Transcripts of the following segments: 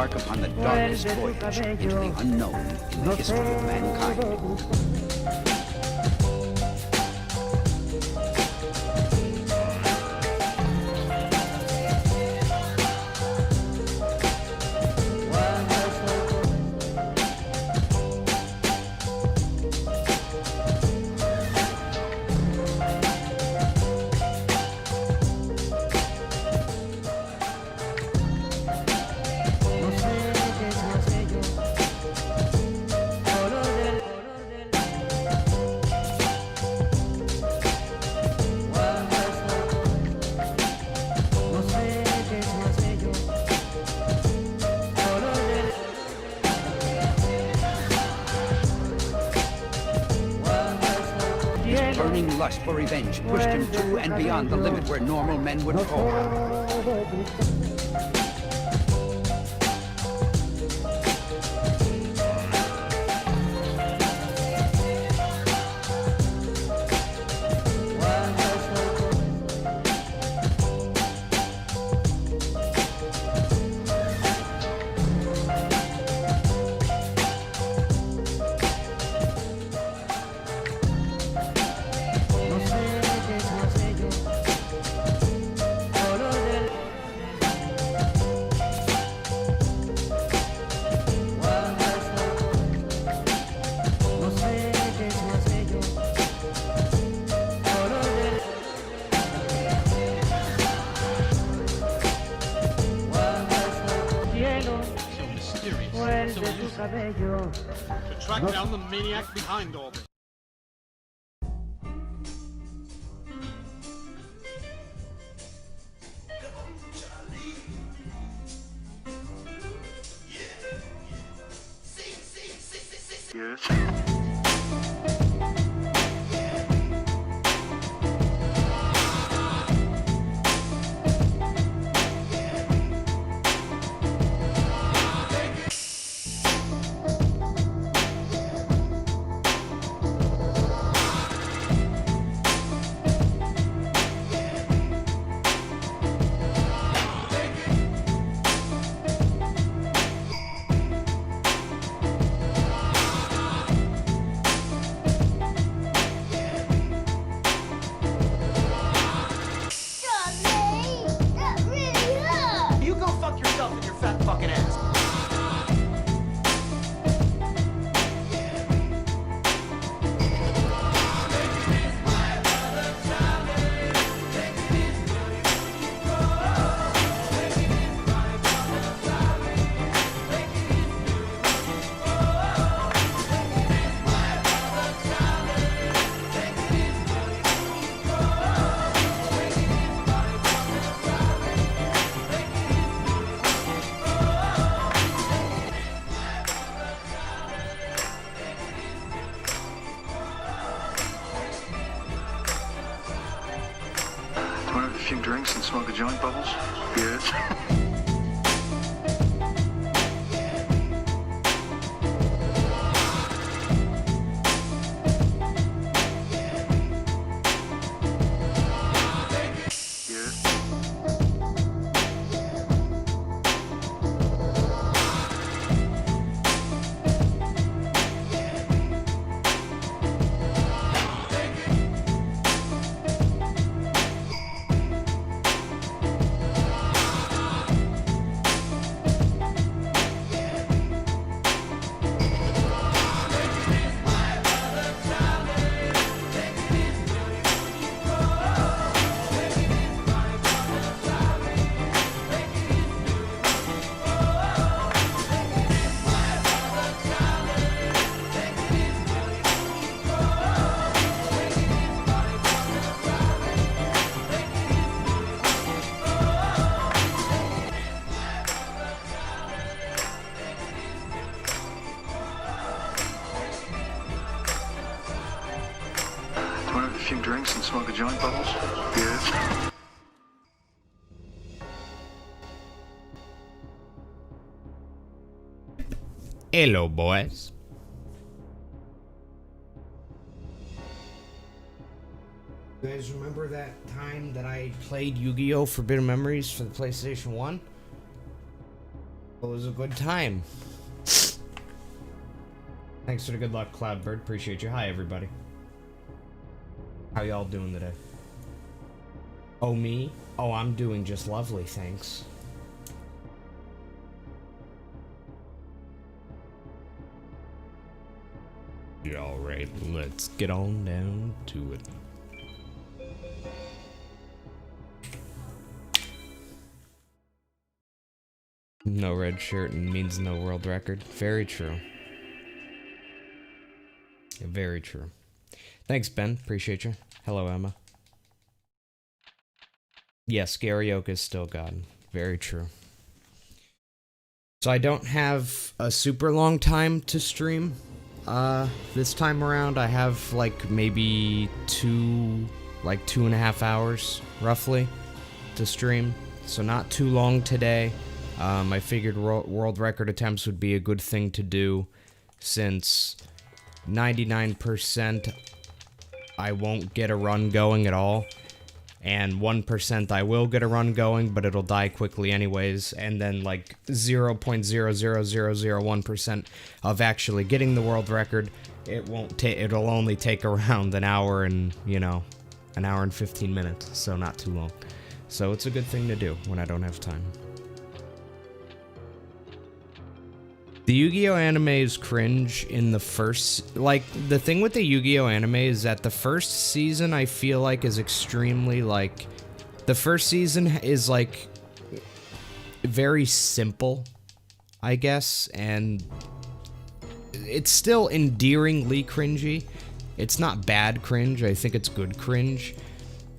embark upon the darkest voyage into the unknown in the history of mankind. Burning lust for revenge pushed him to and beyond the limit where normal men would fall. To track down the maniac behind all this. Yes. Want a few drinks and smoke a joint, Bubbles? Yes. Want a few drinks and smoke a joint, Bubbles? Yes. Hello, boys. You guys remember that time that I played Yu-Gi-Oh! Forbidden Memories for the PlayStation 1? It was a good time. Thanks for the good luck, Cloudbird. Appreciate you. Hi, everybody. How y'all doing today? Oh, me? Oh, I'm doing just lovely, thanks. Yeah, alright, let's get on down to it. No red shirt means no world record. Very true. Very true. Thanks, Ben. Appreciate you. Hello, Emma. Yes, karaoke is still God. Very true. So I don't have a super long time to stream. This time around I have like maybe 2.5 hours roughly to stream. So not too long today. I figured world record attempts would be a good thing to do since 99% I won't get a run going at all. And 1% I will get a run going, but it'll die quickly anyways, and then like 0.00001% of actually getting the world record, it'll only take around an hour and, an hour and 15 minutes, so not too long. So it's a good thing to do when I don't have time. The Yu-Gi-Oh anime is cringe in the first... Like, the thing with the Yu-Gi-Oh anime is that the first season, I feel like, is extremely, like... The first season is, like, very simple, I guess, and it's still endearingly cringy. It's not bad cringe, I think it's good cringe.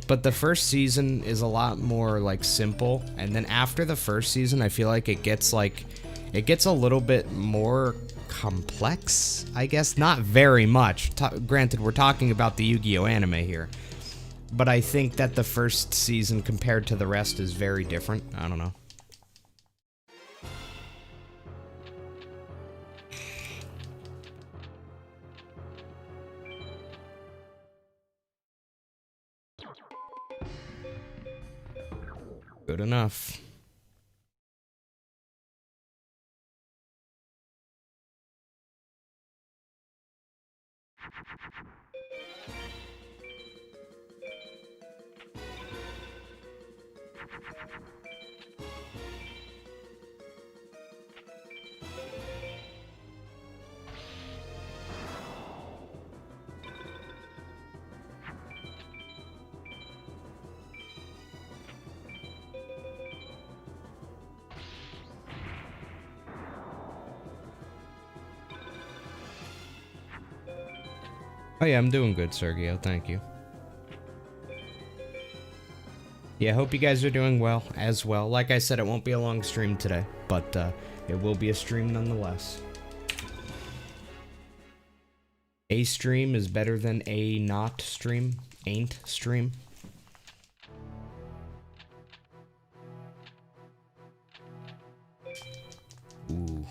But the first season is a lot more, like, simple, and then after the first season, I feel like it gets, like... It gets a little bit more complex, I guess. Not very much. Granted, we're talking about the Yu-Gi-Oh anime here. But I think that the first season compared to the rest is very different. I don't know. Good enough. Oh yeah, I'm doing good, Sergio. Thank you. Yeah, hope you guys are doing well as well. Like I said, it won't be a long stream today, but it will be a stream nonetheless. A stream is better than a not stream. Ain't stream. Ooh.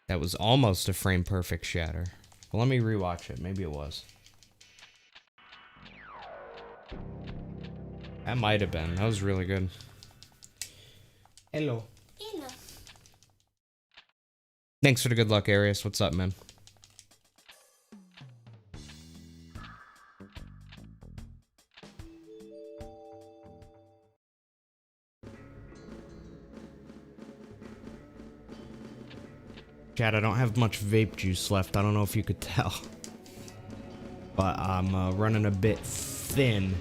That was almost a frame perfect shatter. Well, let me rewatch it. Maybe it was. That might have been. That was really good. Hello. Hello. Thanks for the good luck, Arius. What's up, man? Chad, I don't have much vape juice left. I don't know if you could tell. But I'm running a bit thin.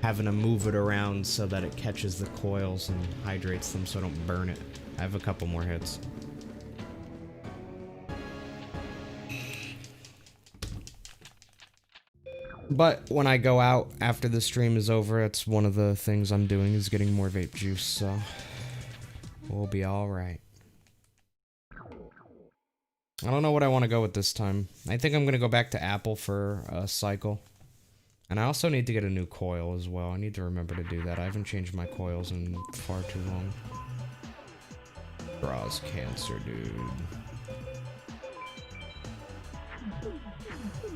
Having to move it around so that it catches the coils and hydrates them so I don't burn it. I have a couple more hits. But when I go out after the stream is over, it's one of the things I'm doing is getting more vape juice, so we'll be alright. I don't know what I want to go with this time. I think I'm going to go back to Apple for a cycle. And I also need to get a new coil as well. I need to remember to do that. I haven't changed my coils in far too long. Draws cancer, dude.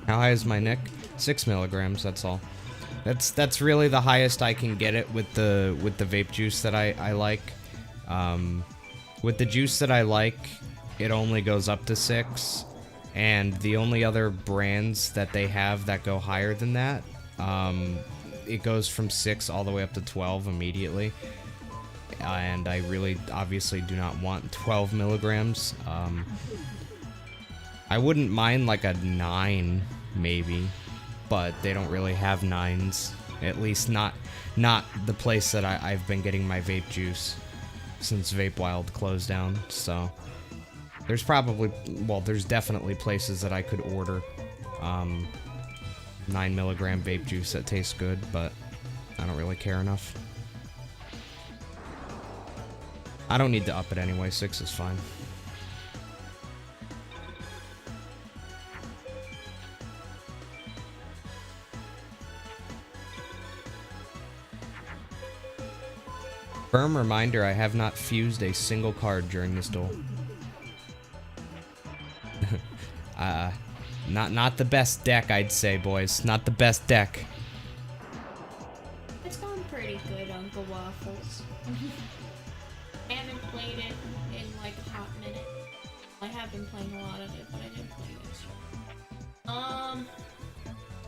How high is my neck? 6 milligrams, that's all. That's really the highest I can get it with the vape juice that I like. With the juice that I like, it only goes up to 6, and the only other brands that they have that go higher than that, it goes from 6 all the way up to 12 immediately. And I really obviously do not want 12 milligrams. I wouldn't mind like a 9 maybe, but they don't really have 9s. At least not the place that I've been getting my vape juice since Vape Wild closed down. So there's probably, well, there's definitely places that I could order 9 milligram vape juice that tastes good, but I don't really care enough. I don't need to up it anyway, 6 is fine. Firm reminder, I have not fused a single card during this duel. Not the best deck, I'd say, boys. Not the best deck. It's going pretty good, Uncle Waffles. I haven't played it in like a hot minute. I have been playing a lot of it, but I didn't play it.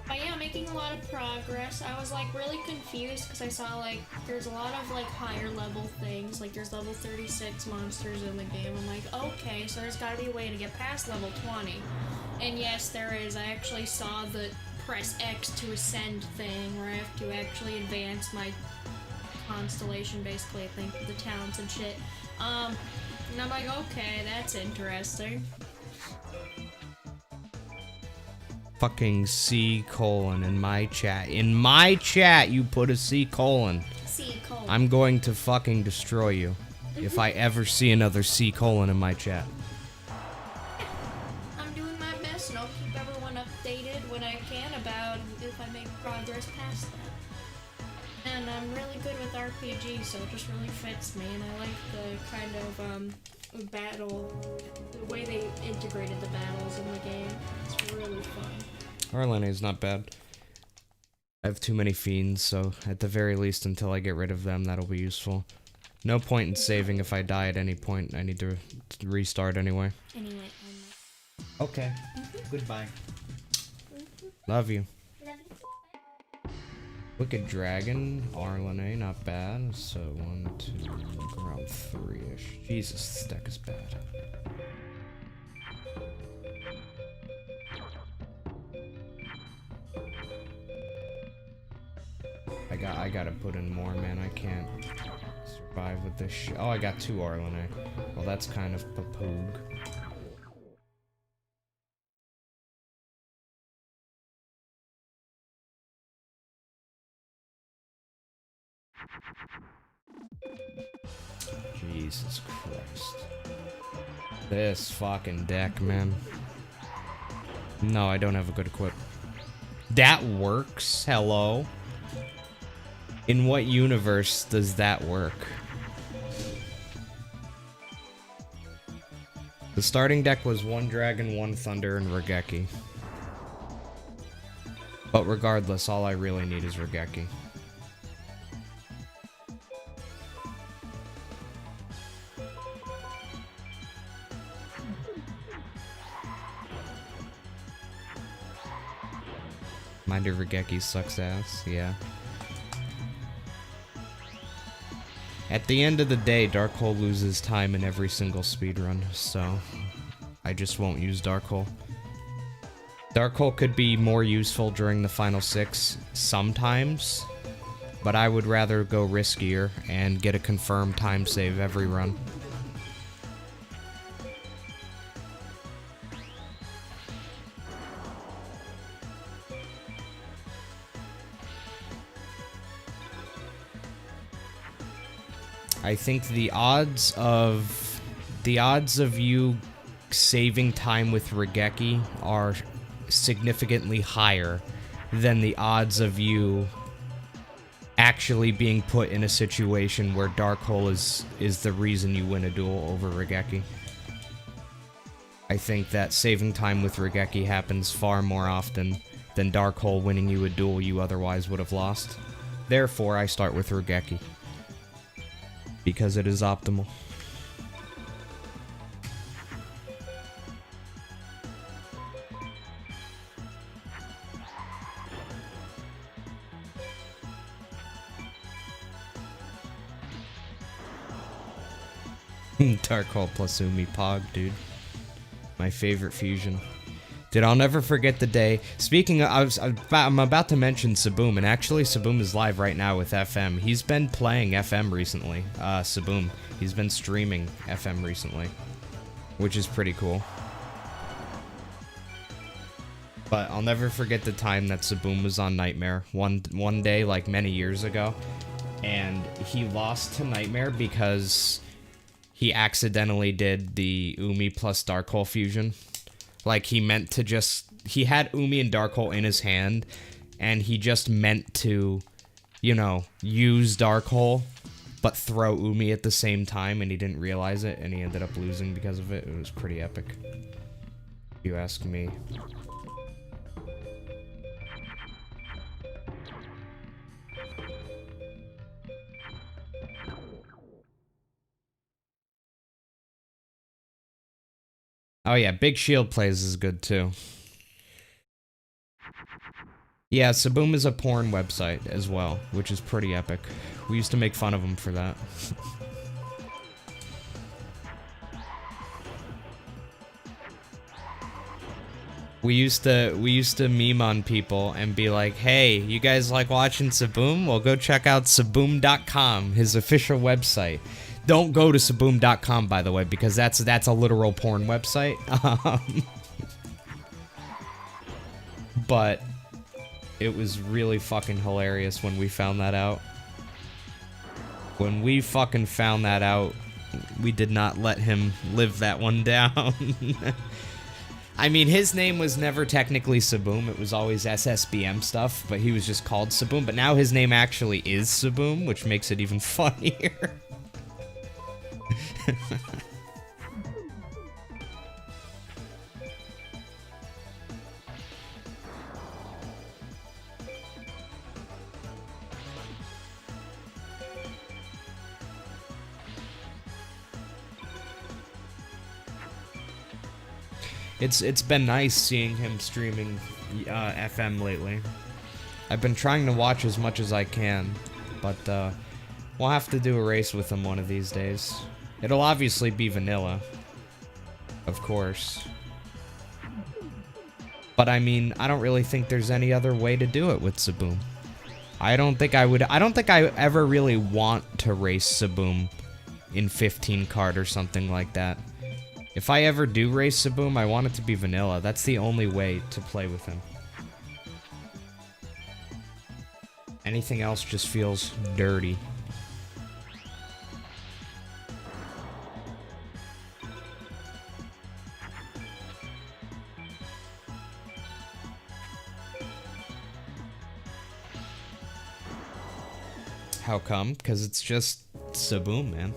But yeah, making a lot of progress. I was like really confused because I saw like there's a lot of like higher level things. Like there's level 36 monsters in the game. I'm like, okay, so there's gotta be a way to get past level 20. And yes, there is. I actually saw the press X to ascend thing where I have to actually advance my constellation, basically, I think, the talents and shit. And I'm like, okay, that's interesting. Fucking C colon in my chat. In my chat, you put a C colon. C colon. I'm going to fucking destroy you if I ever see another C colon in my chat. I'm doing my best, and I'll keep everyone updated when I can about if I make progress past that. And I'm really good with RPG, so it just really fits me, and I like the kind of battle, the way they integrated the battles in the game. It's really fun. Arlene is not bad. I have too many fiends, so at the very least, until I get rid of them, that'll be useful. No point in saving if I die at any point. I need to restart anyway. Anyway, okay. Goodbye. Love you. Love you. Wicked Dragon, Arlene, not bad. So 1, 2, around 3-ish. Jesus, this deck is bad. I gotta put in more, man. I can't survive with this shit. Oh, I got 2 Arlene. Well, that's kind of papoog. Jesus Christ. This fucking deck, man. No, I don't have a good equip. That works? Hello? In what universe does that work? The starting deck was 1 Dragon, 1 Thunder, and Regeki. But regardless, all I really need is Regeki. Minder Regeki sucks ass, yeah. At the end of the day, Dark Hole loses time in every single speedrun, so I just won't use Dark Hole. Dark Hole could be more useful during the final 6 sometimes, but I would rather go riskier and get a confirmed time save every run. I think the odds of you saving time with Regeki are significantly higher than the odds of you actually being put in a situation where Dark Hole is the reason you win a duel over Regeki. I think that saving time with Regeki happens far more often than Dark Hole winning you a duel you otherwise would have lost. Therefore, I start with Regeki. Because it is optimal. Darkhold plus Umi Pog, dude. My favorite fusion. Dude, I'll never forget the day. Speaking of, I'm about to mention Saboom, and actually Saboom is live right now with FM. He's been playing FM recently, Saboom. He's been streaming FM recently, which is pretty cool. But I'll never forget the time that Saboom was on Nightmare one day, like many years ago, and he lost to Nightmare because he accidentally did the Umi plus Darkhold fusion. Like, he meant to just... He had Umi and Darkhold in his hand, and he just meant to, you know, use Darkhold, but throw Umi at the same time, and he didn't realize it, and he ended up losing because of it. It was pretty epic, if you ask me. Oh yeah, Big Shield Plays is good too. Yeah, Saboom is a porn website as well, which is pretty epic. We used to make fun of him for that. We used to meme on people and be like, hey, you guys like watching Saboom? Well, go check out Saboom.com, his official website. Don't go to Saboom.com, by the way, because that's a literal porn website. But it was really fucking hilarious when we found that out. When we fucking found that out, we did not let him live that one down. I mean, his name was never technically Saboom. It was always SSBM stuff, but he was just called Saboom. But now his name actually is Saboom, which makes it even funnier. It's been nice seeing him streaming FM lately. I've been trying to watch as much as I can, but we'll have to do a race with him one of these days. It'll obviously be vanilla, of course. But I mean, I don't really think there's any other way to do it with Saboom. I don't think I ever really want to race Saboom in 15 card or something like that. If I ever do race Saboom, I want it to be vanilla. That's the only way to play with him. Anything else just feels dirty. How come? Because it's just Saboom, man.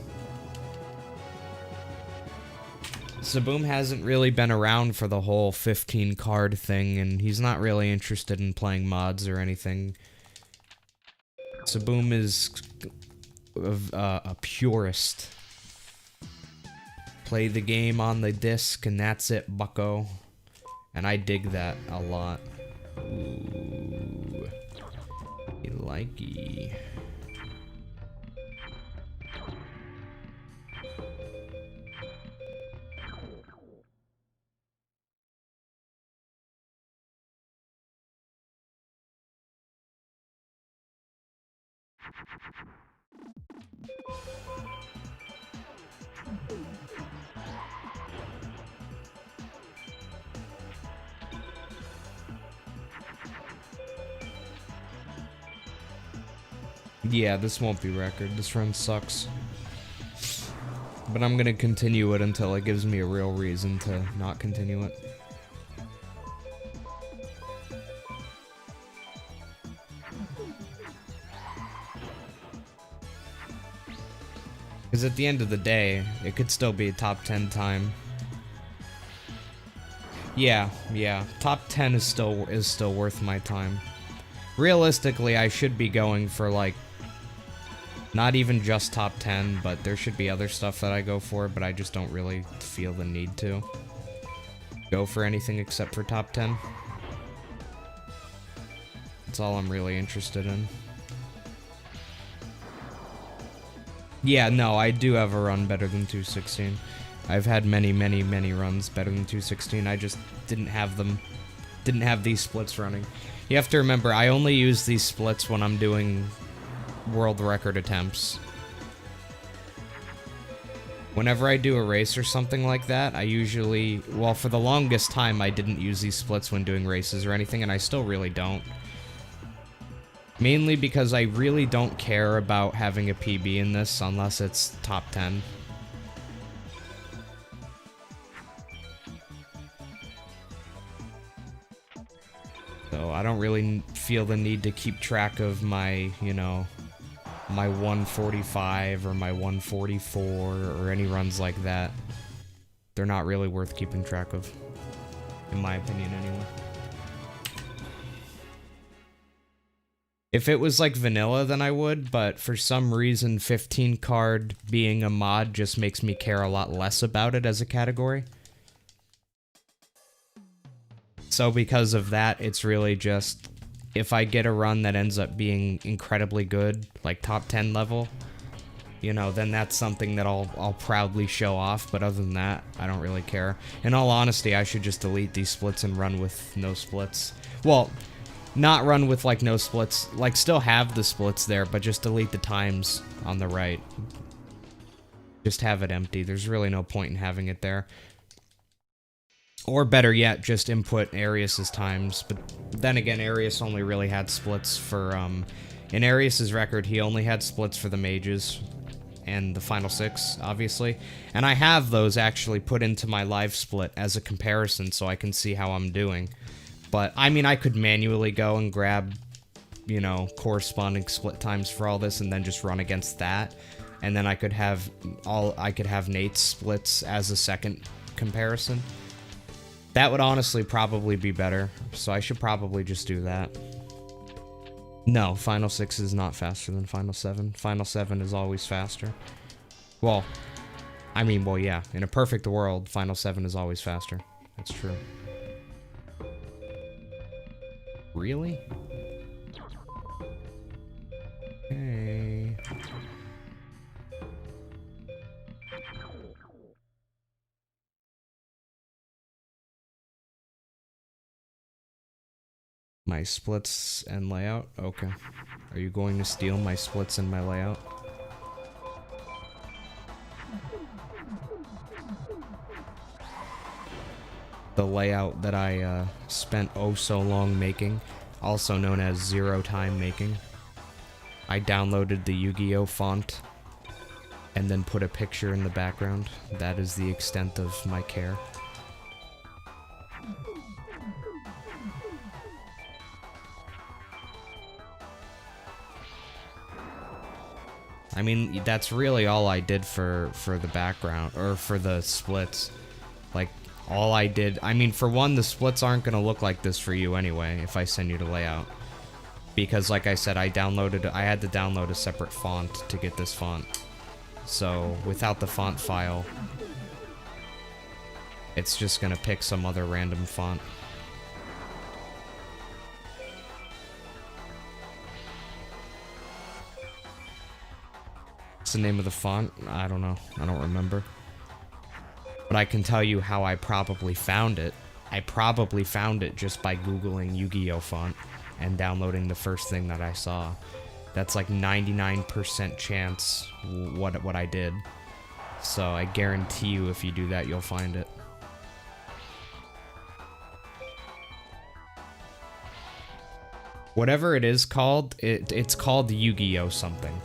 Saboom hasn't really been around for the whole 15 card thing, and he's not really interested in playing mods or anything. Saboom is a purist. Play the game on the disc, and that's it, bucko. And I dig that a lot. Ooh. You likey. Yeah, this won't be record. This run sucks. But I'm gonna continue it until it gives me a real reason to not continue it. Because at the end of the day, it could still be a top 10 time. Yeah. Top 10 is still worth my time. Realistically, I should be going for like Not even just top 10, but there should be other stuff that I go for, but I just don't really feel the need to go for anything except for top 10. That's all I'm really interested in. Yeah, no, I do have a run better than 216. I've had many, many, many runs better than 216. I just didn't have them. Didn't have these splits running. You have to remember, I only use these splits when I'm doing world record attempts. Whenever I do a race or something like that, I usually... Well, for the longest time, I didn't use these splits when doing races or anything, and I still really don't. Mainly because I really don't care about having a PB in this unless it's top 10. So I don't really feel the need to keep track of my, you know, my 145 or my 144 or any runs like that. They're not really worth keeping track of, in my opinion anyway. If it was like vanilla, then I would, but for some reason 15 card being a mod just makes me care a lot less about it as a category. So because of that, it's really just, if I get a run that ends up being incredibly good, like top 10 level, you know, then that's something that I'll proudly show off, but other than that, I don't really care. In all honesty, I should just delete these splits and run with no splits. Well, not run with, like, no splits. Like, still have the splits there, but just delete the times on the right. Just have it empty. There's really no point in having it there. Or better yet, just input Arius's times. But then again, Arius only really had splits for, in Arius's record, he only had splits for the mages and the final 6, obviously. And I have those actually put into my live split as a comparison so I can see how I'm doing. But, I mean, I could manually go and grab, you know, corresponding split times for all this and then just run against that. And then I could have Nate's splits as a second comparison. That would honestly probably be better, so I should probably just do that. No, Final 6 is not faster than Final 7. Final 7 is always faster. Well, I mean, well, yeah. In a perfect world, Final 7 is always faster. That's true. Really? Okay. My splits and layout? Okay. Are you going to steal my splits and my layout? The layout that I spent oh so long making, also known as 0 time making. I downloaded the Yu-Gi-Oh font and then put a picture in the background. That is the extent of my care. I mean, that's really all I did for the background, or for the splits. Like, all I did, I mean, for one, the splits aren't gonna look like this for you anyway, if I send you the layout. Because, like I said, I had to download a separate font to get this font. So, without the font file, it's just gonna pick some other random font. What's the name of the font? I don't know. I don't remember. But I can tell you how I probably found it. I probably found it just by Googling Yu-Gi-Oh font and downloading the first thing that I saw. That's like 99% chance what I did. So I guarantee you if you do that, you'll find it. Whatever it is called, it's called Yu-Gi-Oh something.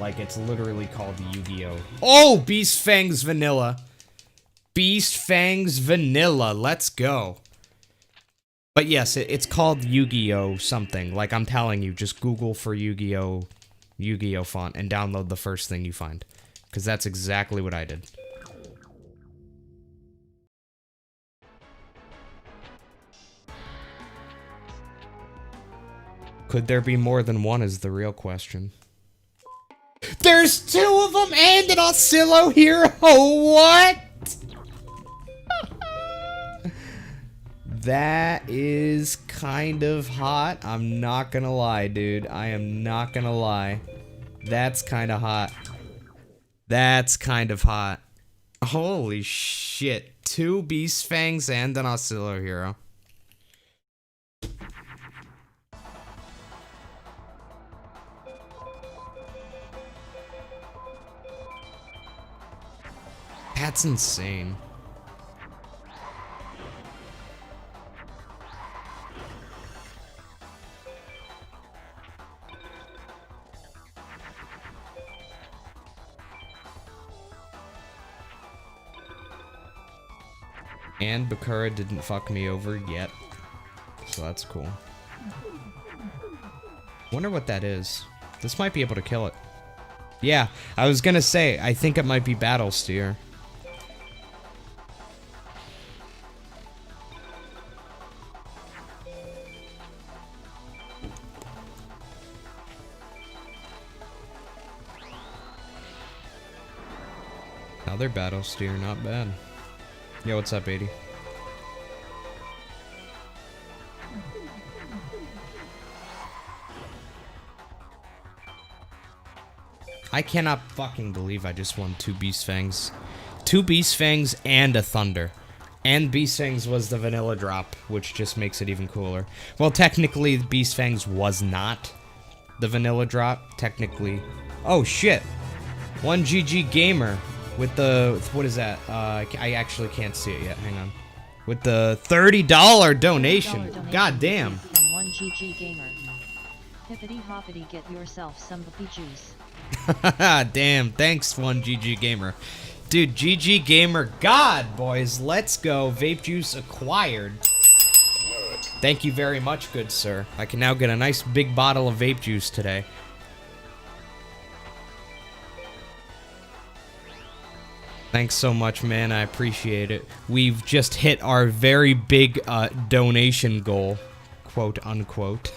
Like, it's literally called Yu-Gi-Oh. Oh, Beast Fangs Vanilla. Beast Fangs Vanilla. Let's go. But yes, it's called Yu-Gi-Oh something. Like, I'm telling you, just Google for Yu-Gi-Oh font and download the first thing you find. Because that's exactly what I did. Could there be more than one is the real question. There There's two of them and an Oscillo hero. What? That is kind of hot. I'm not gonna lie, dude. I am not gonna lie. That's kind of hot. That's kind of hot. Holy shit. 2 Beast Fangs and an Oscillo hero. That's insane. And Bakura didn't fuck me over yet. So that's cool. Wonder what that is. This might be able to kill it. Yeah, I was gonna say, I think it might be Battle Steer. Another Battle Steer, not bad. Yo, what's up, 80? I cannot fucking believe I just won 2 Beast Fangs. 2 Beast Fangs and a Thunder. And Beast Fangs was the vanilla drop, which just makes it even cooler. Well, technically, Beast Fangs was not the vanilla drop. Technically. Oh, shit. 1GG Gamer. With the, what is that? I actually can't see it yet. Hang on. With the $30 donation. God damn. From 1GG Gamer. Hippity hoppity, get yourself some puppy juice. Damn, thanks 1GG Gamer. Dude, GG Gamer, God, boys, let's go. Vape juice acquired. Thank you very much, good sir. I can now get a nice big bottle of vape juice today. Thanks so much, man. I appreciate it. We've just hit our very big donation goal, quote unquote.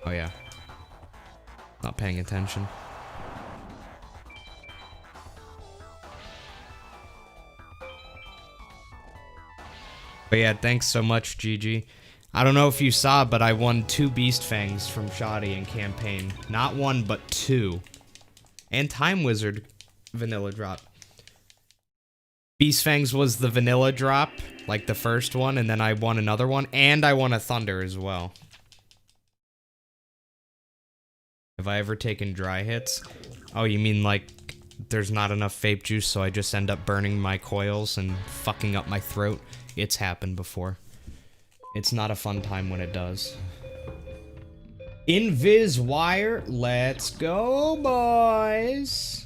Oh yeah. Not paying attention. But yeah, thanks so much, GG. I don't know if you saw, but I won 2 Beast Fangs from Shoddy in campaign. Not 1, but 2. And Time Wizard vanilla drop. Beast Fangs was the vanilla drop, like the first one, and then I won another one, and I won a Thunder as well. Have I ever taken dry hits? Oh, you mean like there's not enough vape juice, so I just end up burning my coils and fucking up my throat? It's happened before. It's not a fun time when it does. Invis Wire, let's go, boys.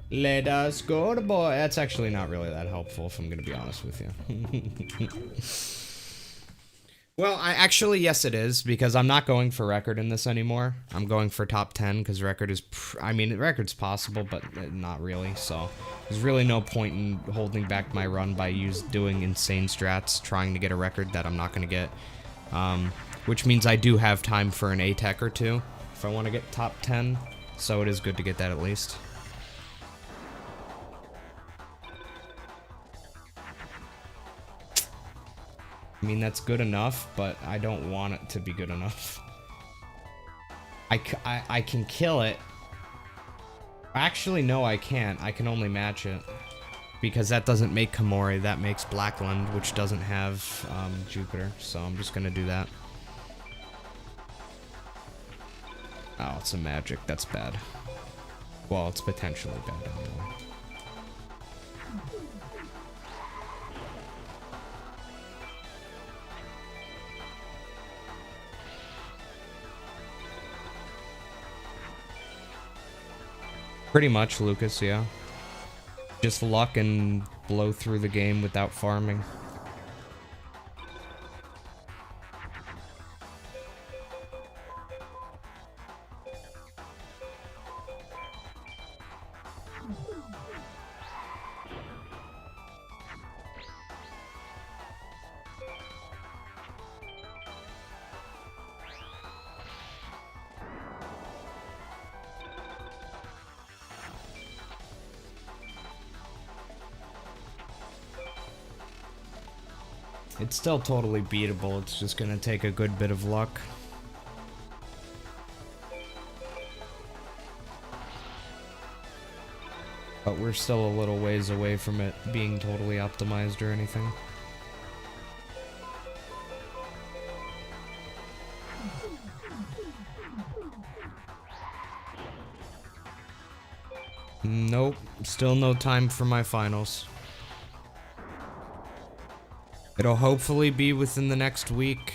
Let us go to boy. That's actually not really that helpful, if I'm gonna be honest with you. Well, yes it is, because I'm not going for record in this anymore. I'm going for top 10, because record is, I mean, record's possible, but not really, so there's really no point in holding back my run by doing insane strats, trying to get a record that I'm not gonna get. Which means I do have time for an A-Tech or two, if I want to get top 10, so it is good to get that at least. I mean, that's good enough, but I don't want it to be good enough. I can kill it. Actually, no, I can't. I can only match it. Because that doesn't make Komori, that makes Blackland, which doesn't have Jupiter, so I'm just gonna do that. Oh, it's a magic. That's bad. Well, it's potentially bad anyway. Pretty much, Lucas, yeah. Just luck and blow through the game without farming. It's still totally beatable. It's just gonna take a good bit of luck. But we're still a little ways away from it being totally optimized or anything. Nope, still no time for my finals. It'll hopefully be within the next week.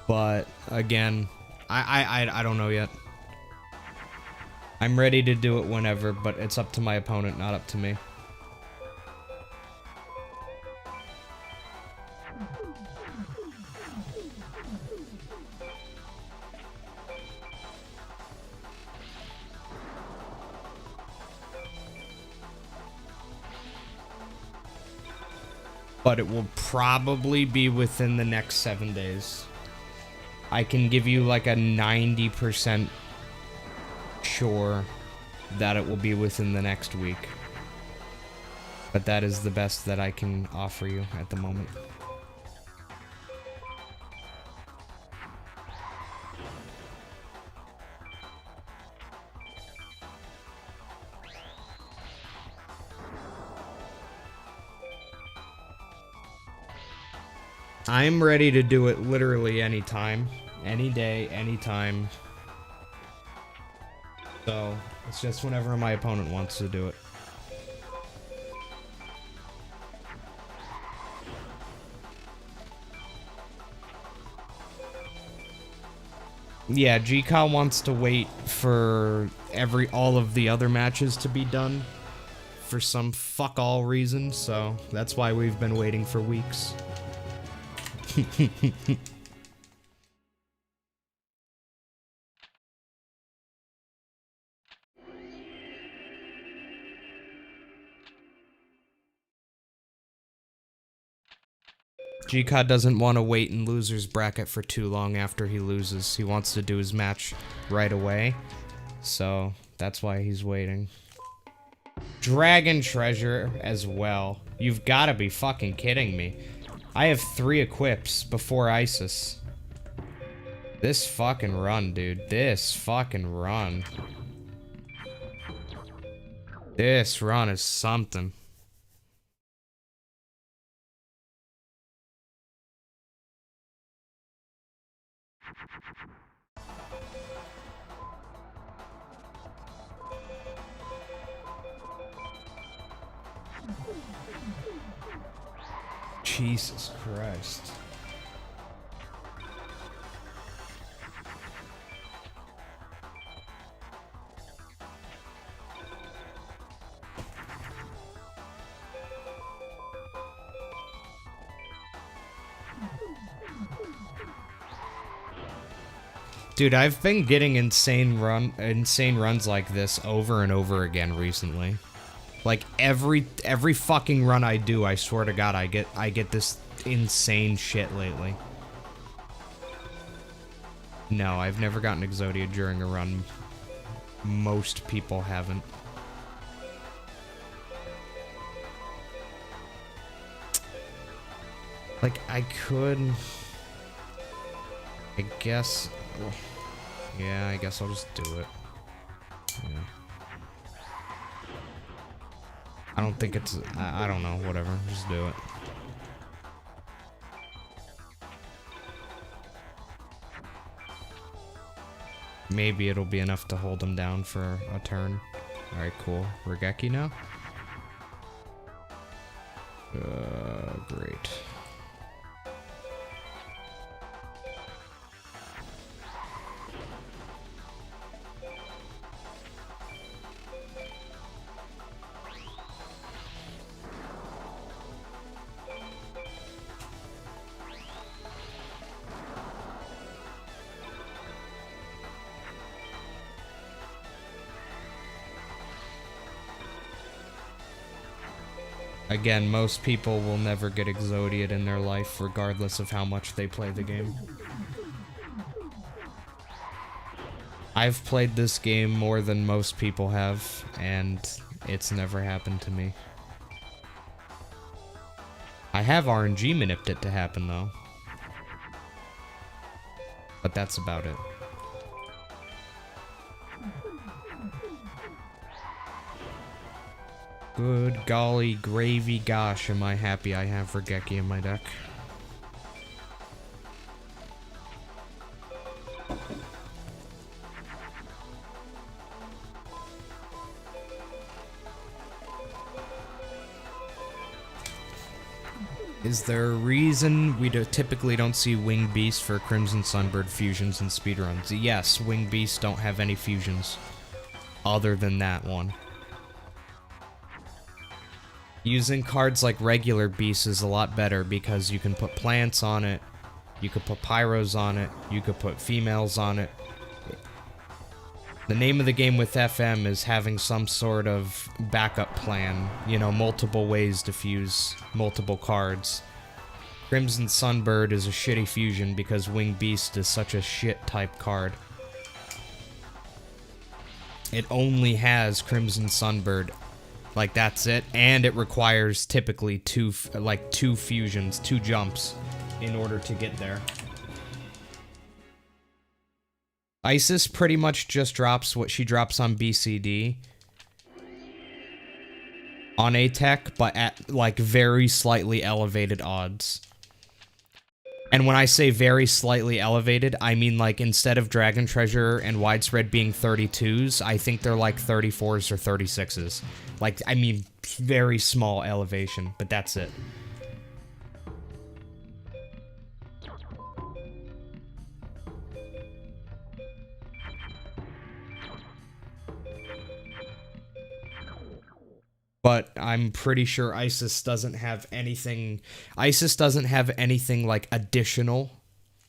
But again, I don't know yet. I'm ready to do it whenever, but it's up to my opponent, not up to me. But it will probably be within the next 7 days. I can give you like a 90% sure that it will be within the next week. But that is the best that I can offer you at the moment. I'm ready to do it literally anytime, any day, anytime. So, it's just whenever my opponent wants to do it. Yeah, GCal wants to wait for all of the other matches to be done for some fuck all reason, so that's why we've been waiting for weeks. GCOD doesn't want to wait in loser's bracket for too long after he loses. He wants to do his match right away. So, that's why he's waiting. Dragon Treasure as well. You've got to be fucking kidding me. I have 3 equips before Isis. This fucking run, dude. This fucking run. This run is something. Jesus Christ. Dude, I've been getting insane runs like this over and over again recently. Like every fucking run I do, I swear to God, I get this insane shit lately. No, I've never gotten Exodia during a run. Most people haven't. Like I could, I guess. Yeah, I guess I'll just do it. Yeah. I don't think it's... I don't know, whatever. Just do it. Maybe it'll be enough to hold him down for a turn. Alright, cool. Regeki now? Great. Again, most people will never get Exodia'd in their life, regardless of how much they play the game. I've played this game more than most people have, and it's never happened to me. I have RNG manipped it to happen, though. But that's about it. Good golly gravy gosh, am I happy I have Regeki in my deck. Is there a reason we typically don't see Wing Beast for Crimson Sunbird fusions and speedruns? Yes, Wing Beasts don't have any fusions other than that one. Using cards like regular Beasts is a lot better because you can put plants on it, you could put pyros on it, you could put females on it. The name of the game with FM is having some sort of backup plan, you know, multiple ways to fuse multiple cards. Crimson Sunbird is a shitty fusion because Wing Beast is such a shit type card. It only has Crimson Sunbird. Like, that's it, and it requires typically two fusions, 2 jumps in order to get there. Isis pretty much just drops what she drops on BCD on A-Tech, but at, like, very slightly elevated odds. And when I say very slightly elevated, I mean, like, instead of Dragon Treasure and Widespread being 32s, I think they're, like, 34s or 36s. Like, I mean, very small elevation, but that's it. But I'm pretty sure Isis doesn't have anything... Isis doesn't have anything, like, additional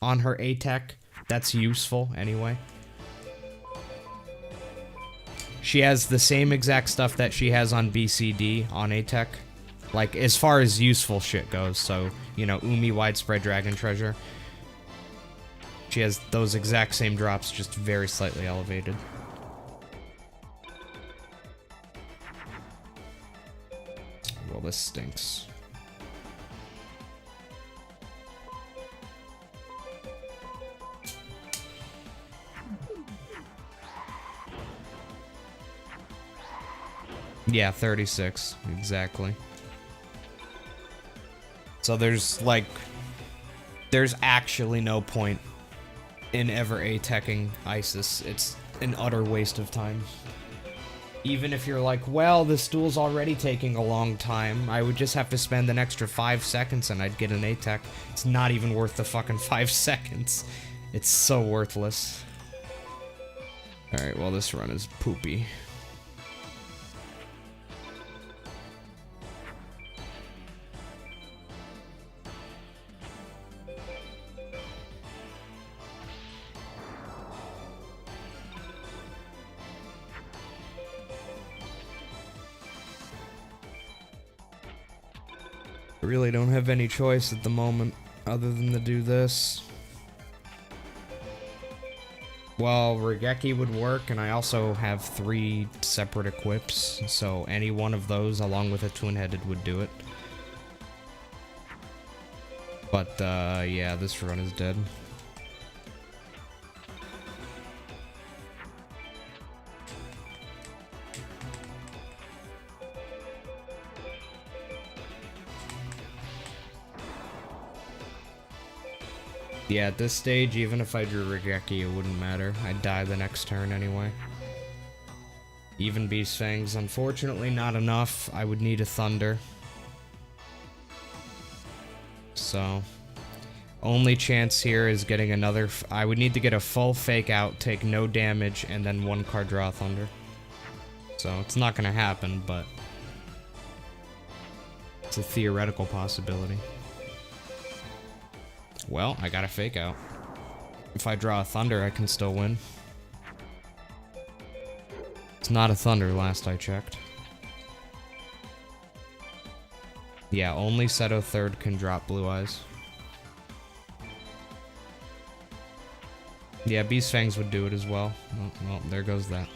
on her A-Tech that's useful, anyway. She has the same exact stuff that she has on BCD on A-Tech. Like, as far as useful shit goes, so, you know, Umi, Widespread, Dragon Treasure. She has those exact same drops, just very slightly elevated. Well, this stinks. Yeah, 36, exactly. So there's, like, there's actually no point in ever A-teching Isis. It's an utter waste of time. Even if you're like, well, this duel's already taking a long time, I would just have to spend an extra 5 seconds and I'd get an A-tech. It's not even worth the fucking 5 seconds. It's so worthless. Alright, well, this run is poopy. I really don't have any choice at the moment other than to do this. Well, Regeki would work, and I also have 3 separate equips, so any one of those along with a twin-headed would do it. But, yeah, this run is dead. Yeah, at this stage, even if I drew Regeki, it wouldn't matter. I'd die the next turn anyway. Even Beast Fangs, unfortunately not enough. I would need a Thunder. So, only chance here is getting another... I would need to get a full Fake Out, take no damage, and then 1 card draw a Thunder. So, it's not gonna happen, but... it's a theoretical possibility. Well, I got a Fake Out. If I draw a Thunder, I can still win. It's not a Thunder, last I checked. Yeah, only Seto third can drop Blue Eyes. Yeah, Beast Fangs would do it as well. Well, there goes that.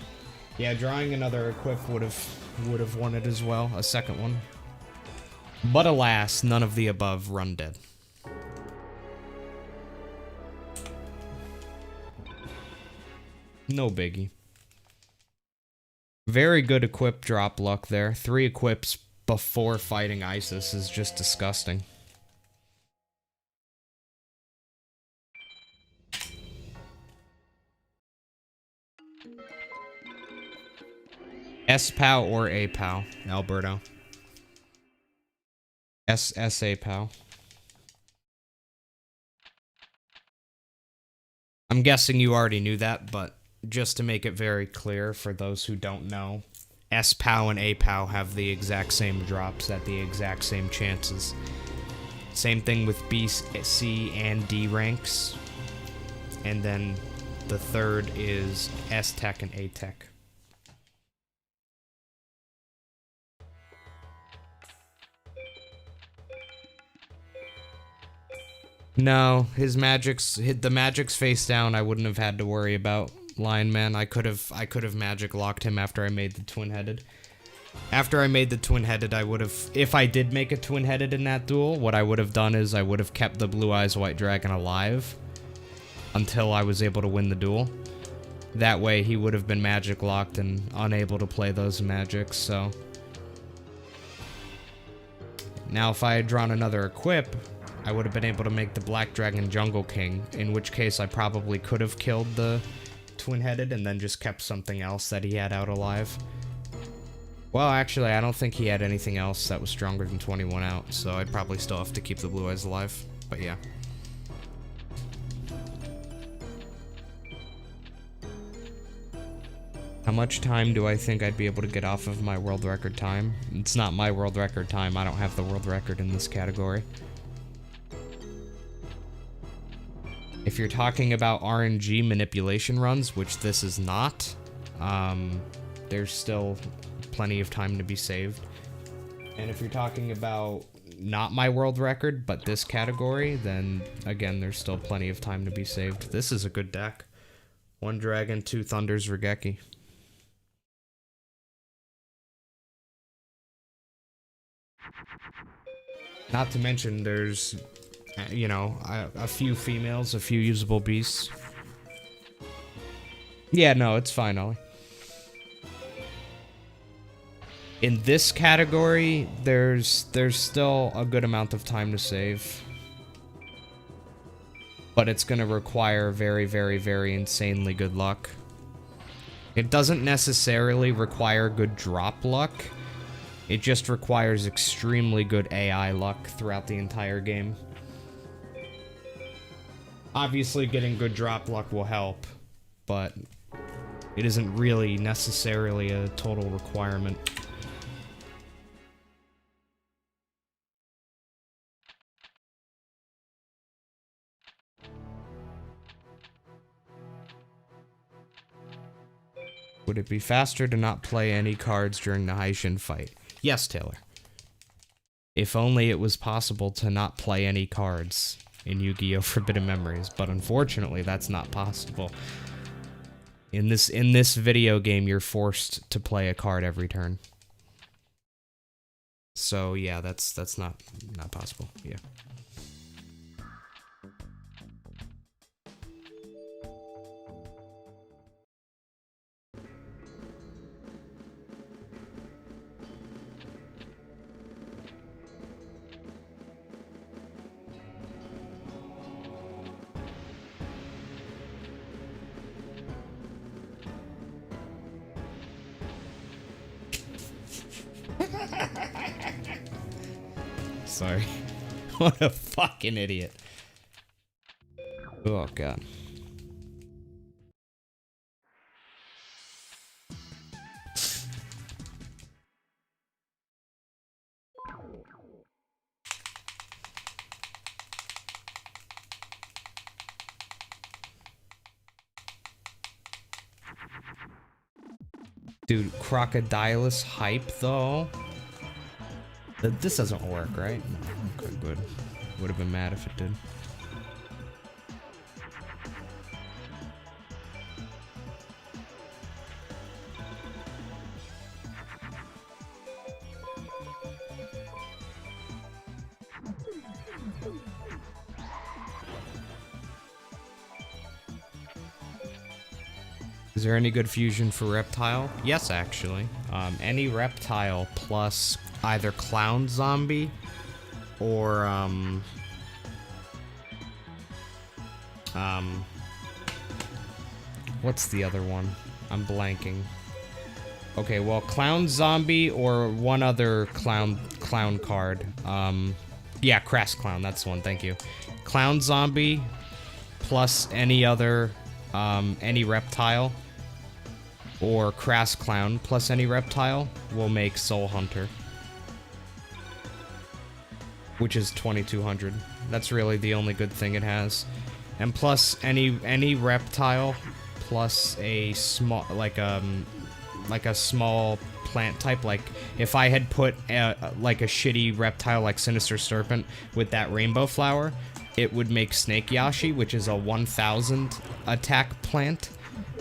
Yeah, drawing another equip would have won it as well. A second one. But alas, none of the above run dead. No biggie. Very good equip drop luck there. 3 equips before fighting ISIS is just disgusting. S-POW or A-POW, Alberto. S-A-POW. I'm guessing you already knew that, but just to make it very clear for those who don't know, S-POW and A-POW have the exact same drops at the exact same chances. Same thing with B, C, and D ranks. And then the third is S-Tech and A-Tech. No, the magic's face down. I wouldn't have had to worry about Lion Man. I could have magic locked him after I made the twin-headed. After I made the twin-headed, I would have, if I did make a twin-headed in that duel, what I would have done is I would have kept the Blue Eyes White Dragon alive until I was able to win the duel. That way he would have been magic locked and unable to play those magics, so. Now if I had drawn another equip, I would have been able to make the Black Dragon Jungle King, in which case I probably could have killed the twin-headed and then just kept something else that he had out alive. Well, actually, I don't think he had anything else that was stronger than 21 out, so I'd probably still have to keep the Blue Eyes alive, but yeah. How much time do I think I'd be able to get off of my world record time? It's not my world record time, I don't have the world record in this category. If you're talking about RNG manipulation runs, which this is not, there's still plenty of time to be saved. And if you're talking about not my world record, but this category, then again, there's still plenty of time to be saved. This is a good deck. 1 Dragon, 2 Thunders, Regeki. Not to mention there's, you know, a few females, a few usable beasts. Yeah, no, it's fine, Ollie. In this category, there's still a good amount of time to save. But it's going to require very, very, very insanely good luck. It doesn't necessarily require good drop luck. It just requires extremely good AI luck throughout the entire game. Obviously, getting good drop luck will help, but it isn't really necessarily a total requirement. Would it be faster to not play any cards during the Haishin fight? Yes, Taylor. If only it was possible to not play any cards in Yu-Gi-Oh! Forbidden Memories, but unfortunately that's not possible. In this video game, you're forced to play a card every turn. So yeah, that's not possible. Yeah. Sorry. What a fucking idiot. Oh, God. Dude, Crocodilus hype, though? This doesn't work, right? Okay, good. Would have been mad if it did. Is there any good fusion for Reptile? Yes, actually. Any Reptile plus either Clown Zombie or, what's the other one? I'm blanking. Okay, well, Clown Zombie or one other clown card. Yeah, Crass Clown, that's the one, thank you. Clown Zombie plus any other, any Reptile, or Crass Clown plus any Reptile will make Soul Hunter, which is 2200. That's really the only good thing it has. And plus any Reptile plus a small, like a small plant type, like if I had put like a shitty Reptile like Sinister Serpent with that rainbow flower, it would make Snake Yashi, which is a 1000 attack plant,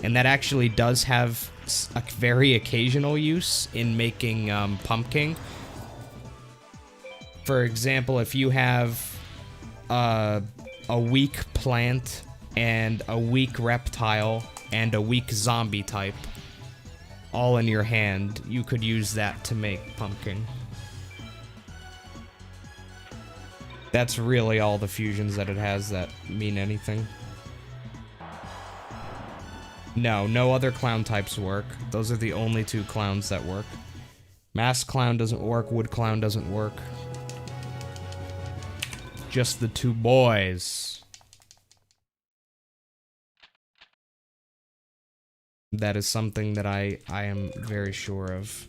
and that actually does have a very occasional use in making pumpkin. For example, if you have a weak plant and a weak Reptile and a weak zombie type all in your hand, you could use that to make pumpkin. That's really all the fusions that it has that mean anything. No other clown types work. Those are the only two clowns that work. Mask Clown doesn't work, Wood Clown doesn't work. Just the two boys. That is something that I am very sure of.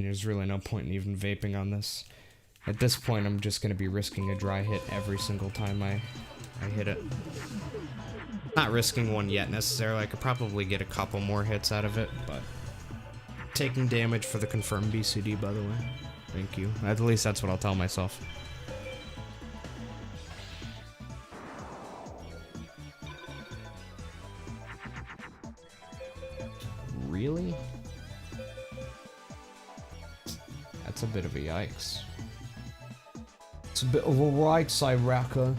There's really no point in even vaping on this. At this point, I'm just going to be risking a dry hit every single time I hit it. Not risking one yet, necessarily. I could probably get a couple more hits out of it, but... Taking damage for the confirmed BCD, by the way. Thank you. At least that's what I'll tell myself. Really? That's a bit of a yikes. It's a bit of a yikes, I reckon.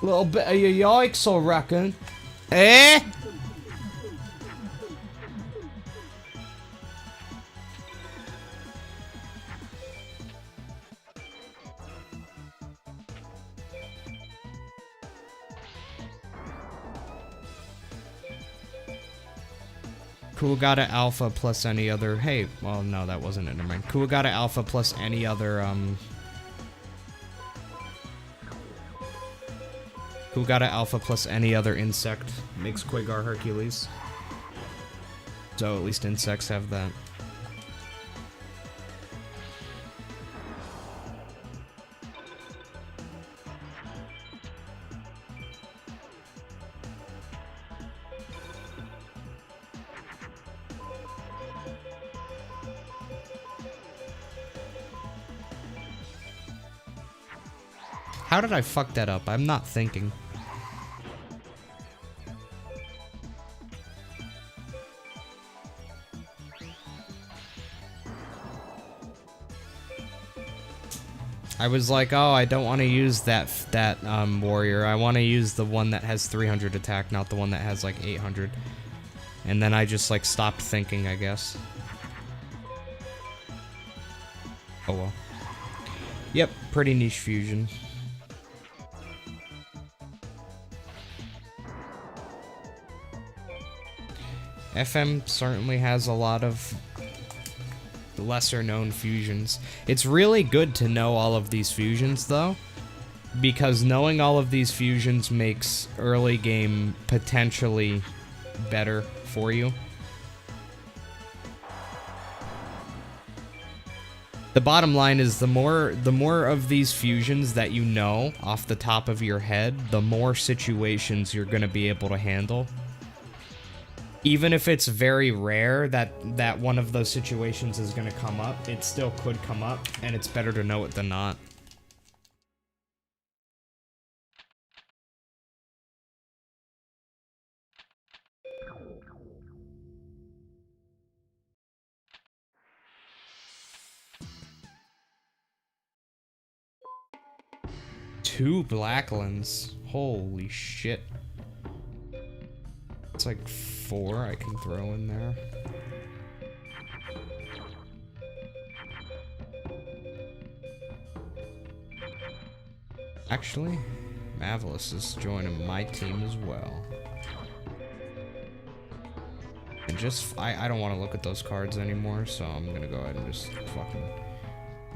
Little bit of a yikes, I reckon. Eh? Kuwagata Alpha plus any other... Hey, well, no, that wasn't it. Never mind. Kuwagata Alpha plus any other, Kuwagata Alpha plus any other insect makes Quagar Hercules. So at least insects have that. How did I fuck that up? I'm not thinking. I was like, oh, I don't want to use that warrior. I want to use the one that has 300 attack, not the one that has like 800. And then I just like stopped thinking, I guess. Oh well. Yep, pretty niche fusion. FM certainly has a lot of lesser known fusions. It's really good to know all of these fusions though, because knowing all of these fusions makes early game potentially better for you. The bottom line is the more of these fusions that you know off the top of your head, the more situations you're going to be able to handle. Even if it's very rare that one of those situations is going to come up, it still could come up, and it's better to know it than not. Two Blacklands. Holy shit. It's like 4 I can throw in there. Actually, Mavelus is joining my team as well. And just, I don't want to look at those cards anymore, so I'm gonna go ahead and just fucking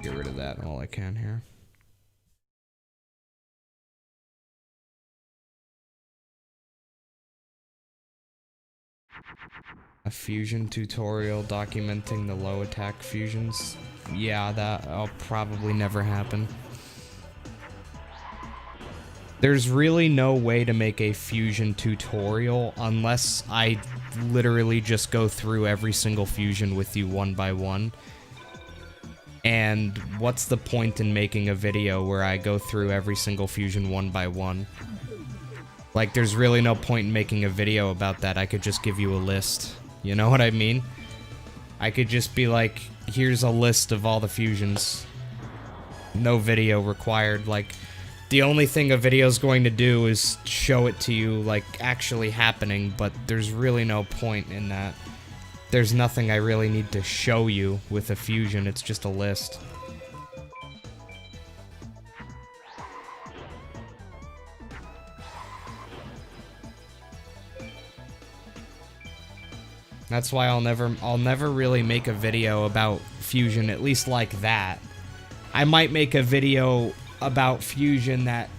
get rid of that all I can here. A fusion tutorial documenting the low attack fusions. Yeah, that'll probably never happen. There's really no way to make a fusion tutorial unless I literally just go through every single fusion with you one by one. And what's the point in making a video where I go through every single fusion one by one? Like, there's really no point in making a video about that. I could just give you a list. You know what I mean? I could just be like, here's a list of all the fusions. No video required. Like, the only thing a video's going to do is show it to you, like, actually happening, but there's really no point in that. There's nothing I really need to show you with a fusion. It's just a list. That's why I'll never really make a video about fusion, at least like that. I might make a video about fusion that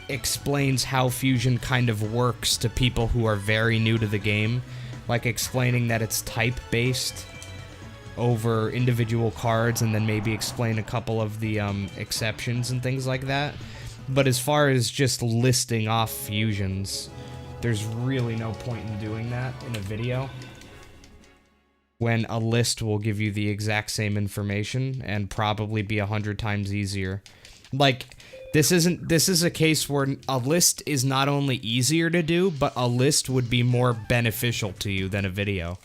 explains how fusion kind of works to people who are very new to the game, like explaining that it's type based over individual cards, and then maybe explain a couple of the exceptions and things like that. But as far as just listing off fusions, there's really no point in doing that in a video, when a list will give you the exact same information and probably be 100 times easier. Like, this is a case where a list is not only easier to do, but a list would be more beneficial to you than a video.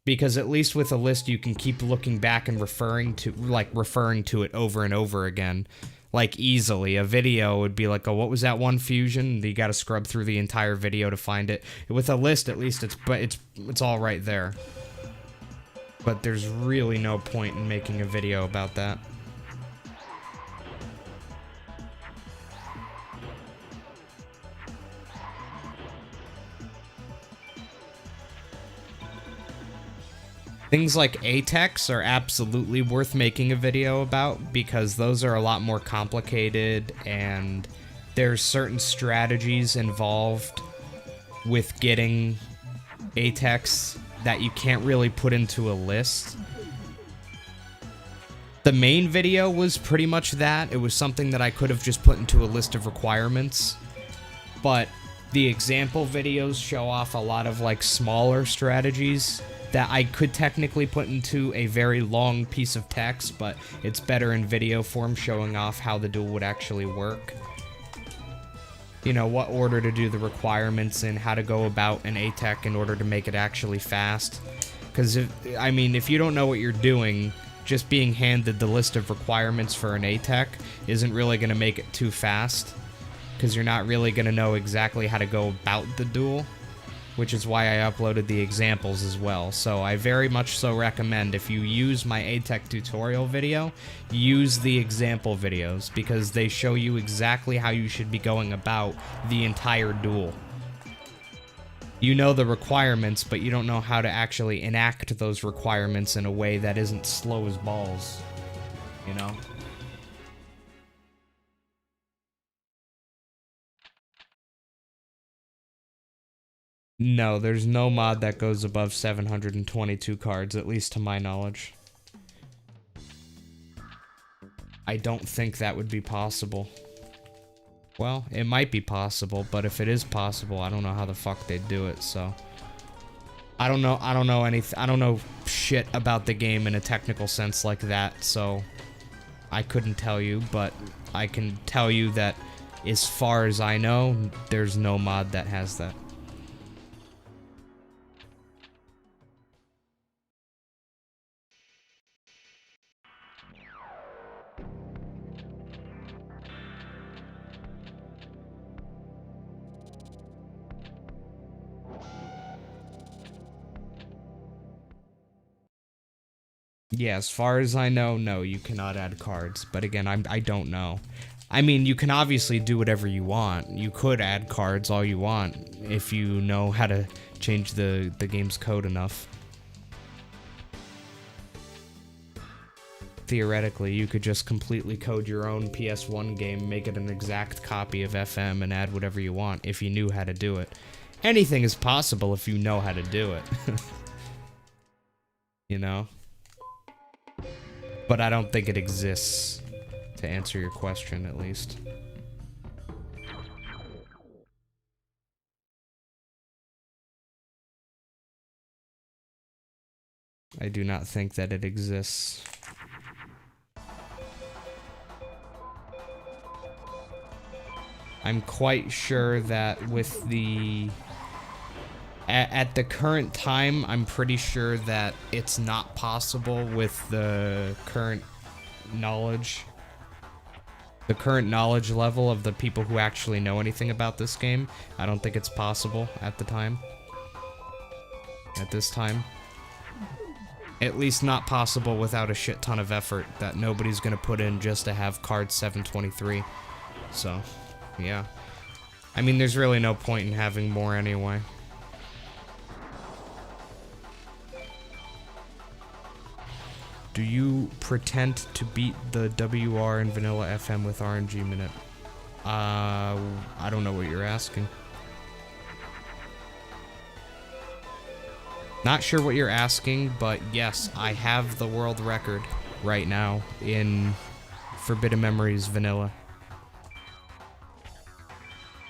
Because at least with a list you can keep looking back and referring to it over and over again. Like, easily. A video would be like, oh, what was that one fusion? You gotta scrub through the entire video to find it. With a list, at least it's all right there. But there's really no point in making a video about that. Things like ATEX are absolutely worth making a video about, because those are a lot more complicated, and there's certain strategies involved with getting ATEX that you can't really put into a list. The main video was pretty much that. It was something that I could have just put into a list of requirements. But the example videos show off a lot of, like, smaller strategies that I could technically put into a very long piece of text, but it's better in video form, showing off how the duel would actually work. You know, what order to do the requirements in, how to go about an ATEC in order to make it actually fast. Because, if you don't know what you're doing, just being handed the list of requirements for an ATEC isn't really going to make it too fast. Because you're not really going to know exactly how to go about the duel. Which is why I uploaded the examples as well. So I very much so recommend, if you use my ATEC tutorial video, use the example videos, because they show you exactly how you should be going about the entire duel. You know the requirements, but you don't know how to actually enact those requirements in a way that isn't slow as balls, you know? No, there's no mod that goes above 722 cards, at least to my knowledge. I don't think that would be possible. Well, it might be possible, but if it is possible, I don't know how the fuck they'd do it, so. I don't know shit about the game in a technical sense like that, so I couldn't tell you, but I can tell you that as far as I know, there's no mod that has that. Yeah, as far as I know, no, you cannot add cards. But again, I don't know. I mean, you can obviously do whatever you want. You could add cards all you want if you know how to change the game's code enough. Theoretically, you could just completely code your own PS1 game, make it an exact copy of FM, and add whatever you want if you knew how to do it. Anything is possible if you know how to do it. You know? But I don't think it exists, to answer your question, at least. I do not think that it exists. I'm quite sure that with the... At the current time, I'm pretty sure that it's not possible with the current knowledge. The current knowledge level of the people who actually know anything about this game. I don't think it's possible at the time. At this time. At least not possible without a shit ton of effort that nobody's gonna put in just to have card 723. So, yeah. I mean, there's really no point in having more anyway. Do you pretend to beat the WR in Vanilla FM with RNG Minute? I don't know what you're asking. Not sure what you're asking, but yes, I have the world record right now in Forbidden Memories Vanilla.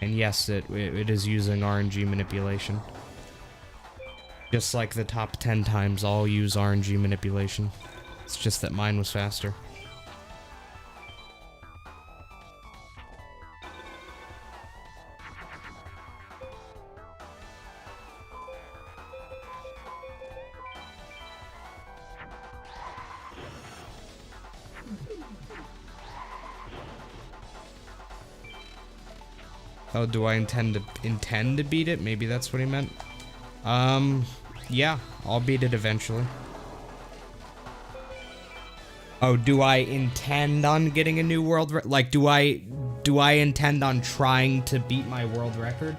And yes, it is using RNG manipulation. Just like the top 10 times, I'll use RNG manipulation. It's just that mine was faster. Oh, do I intend to beat it? Maybe that's what he meant. Yeah, I'll beat it eventually. Oh, do I intend on getting a new world record? Like, do I intend on trying to beat my world record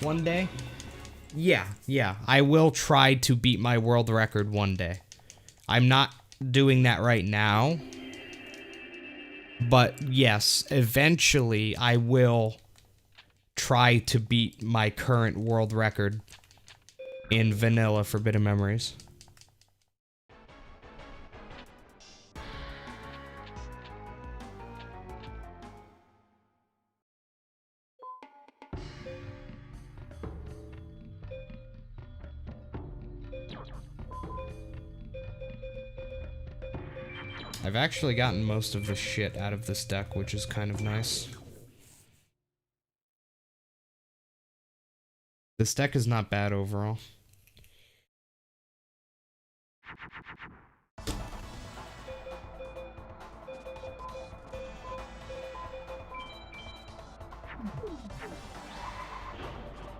one day? Yeah, I will try to beat my world record one day. I'm not doing that right now. But yes, eventually I will try to beat my current world record in Vanilla Forbidden Memories. I've actually gotten most of the shit out of this deck, which is kind of nice. This deck is not bad overall.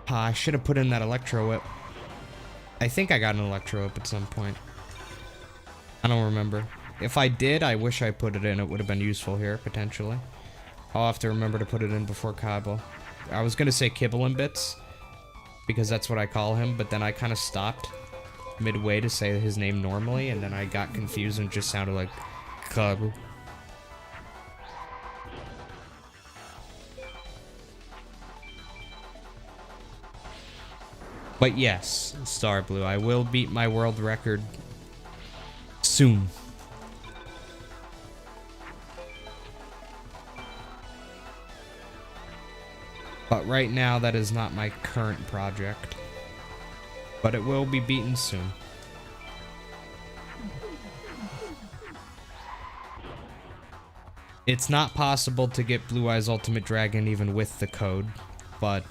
I should have put in that Electro Whip. I think I got an Electro Whip at some point. I don't remember. If I did, I wish I put it in. It would have been useful here, potentially. I'll have to remember to put it in before Cabo. I was going to say Kibble and Bits, because that's what I call him, but then I kind of stopped midway to say his name normally, and then I got confused and just sounded like Cabo. But yes, Star Blue, I will beat my world record soon. But right now, that is not my current project. But it will be beaten soon. It's not possible to get Blue Eyes Ultimate Dragon even with the code, but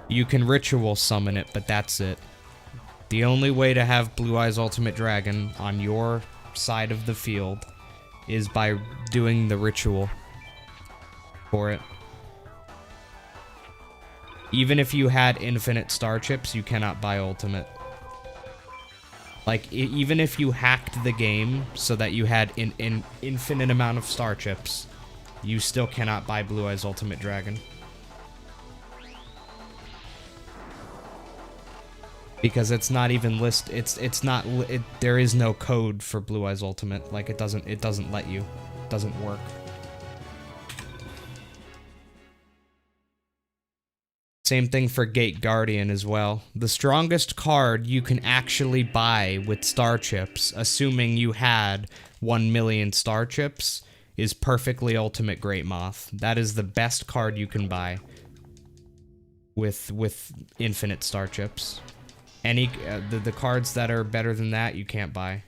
you can ritual summon it, but that's it. The only way to have Blue Eyes Ultimate Dragon on your side of the field is by doing the ritual for it. Even if you had infinite star chips, you cannot buy ultimate. Like, even if you hacked the game so that you had an infinite amount of star chips, you still cannot buy Blue Eyes Ultimate Dragon. Because it's not even there is no code for Blue Eyes Ultimate. Like, it doesn't let you. It doesn't work. Same thing for Gate Guardian as well. The strongest card you can actually buy with star chips, assuming you had 1 million star chips, is Perfectly Ultimate Great Moth. That is the best card you can buy with infinite star chips. Any the cards that are better than that, you can't buy.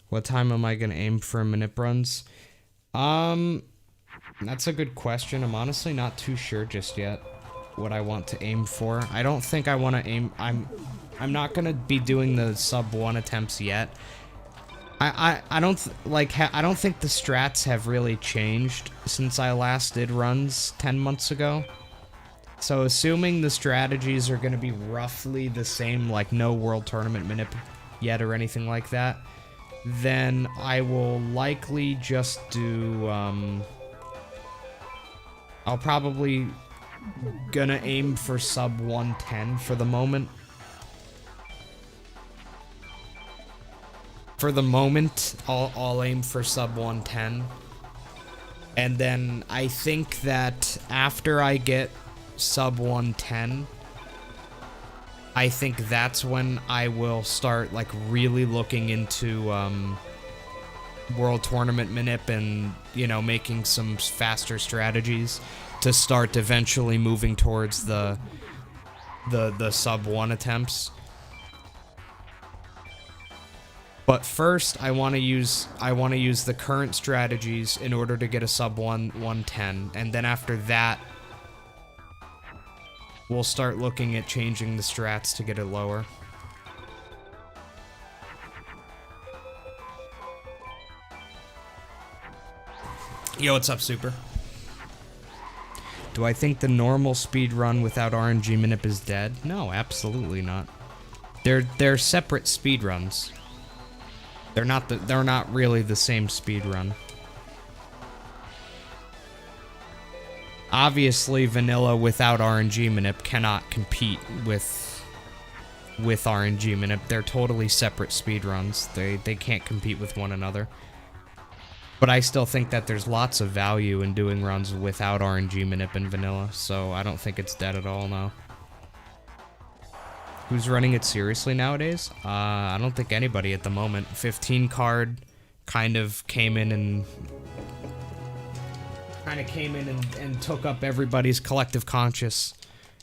What time am I gonna aim for manip runs? That's a good question. I'm honestly not too sure just yet what I want to aim for. I don't think I want to aim. I'm not gonna be doing the sub 1 attempts yet. I don't think the strats have really changed since I last did runs 10 months ago. So assuming the strategies are gonna be roughly the same, like no world tournament manip yet or anything like that, then I will likely just do, I'll probably gonna aim for sub 110 for the moment. For the moment, I'll aim for sub 110. And then I think that after I get sub 110, I think that's when I will start, like, really looking into, World Tournament manip and, you know, making some faster strategies to start eventually moving towards the sub 1 attempts. But first, I want to use the current strategies in order to get a sub 110, and then after that, we'll start looking at changing the strats to get it lower. Yo, what's up, Super? Do I think the normal speed run without RNG manip is dead? No, absolutely not. They're separate speed runs. They're not really the same speed run. Obviously, vanilla without RNG manip cannot compete with RNG manip. They're totally separate speedruns. They can't compete with one another. But I still think that there's lots of value in doing runs without RNG manip and vanilla, so I don't think it's dead at all now. Who's running it seriously nowadays? I don't think anybody at the moment. 15 card kind of came in and took up everybody's collective conscious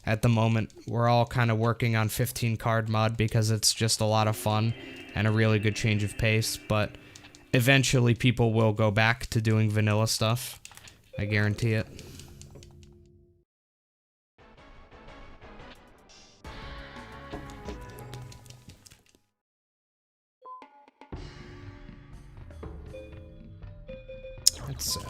at the moment. We're all kind of working on 15 card mod because it's just a lot of fun and a really good change of pace, but eventually people will go back to doing vanilla stuff. I guarantee it. That's sad.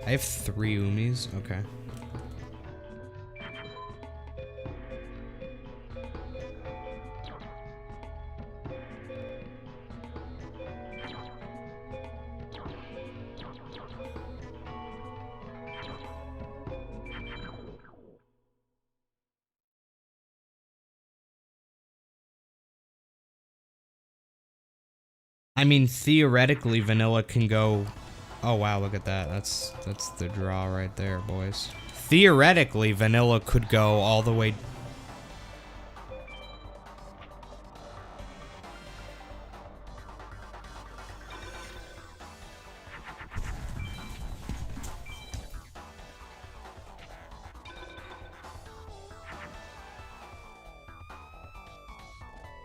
I have 3 Umis, okay. I mean, theoretically, vanilla can go... Oh, wow, look at that. That's the draw right there, boys. Theoretically, vanilla could go all the way...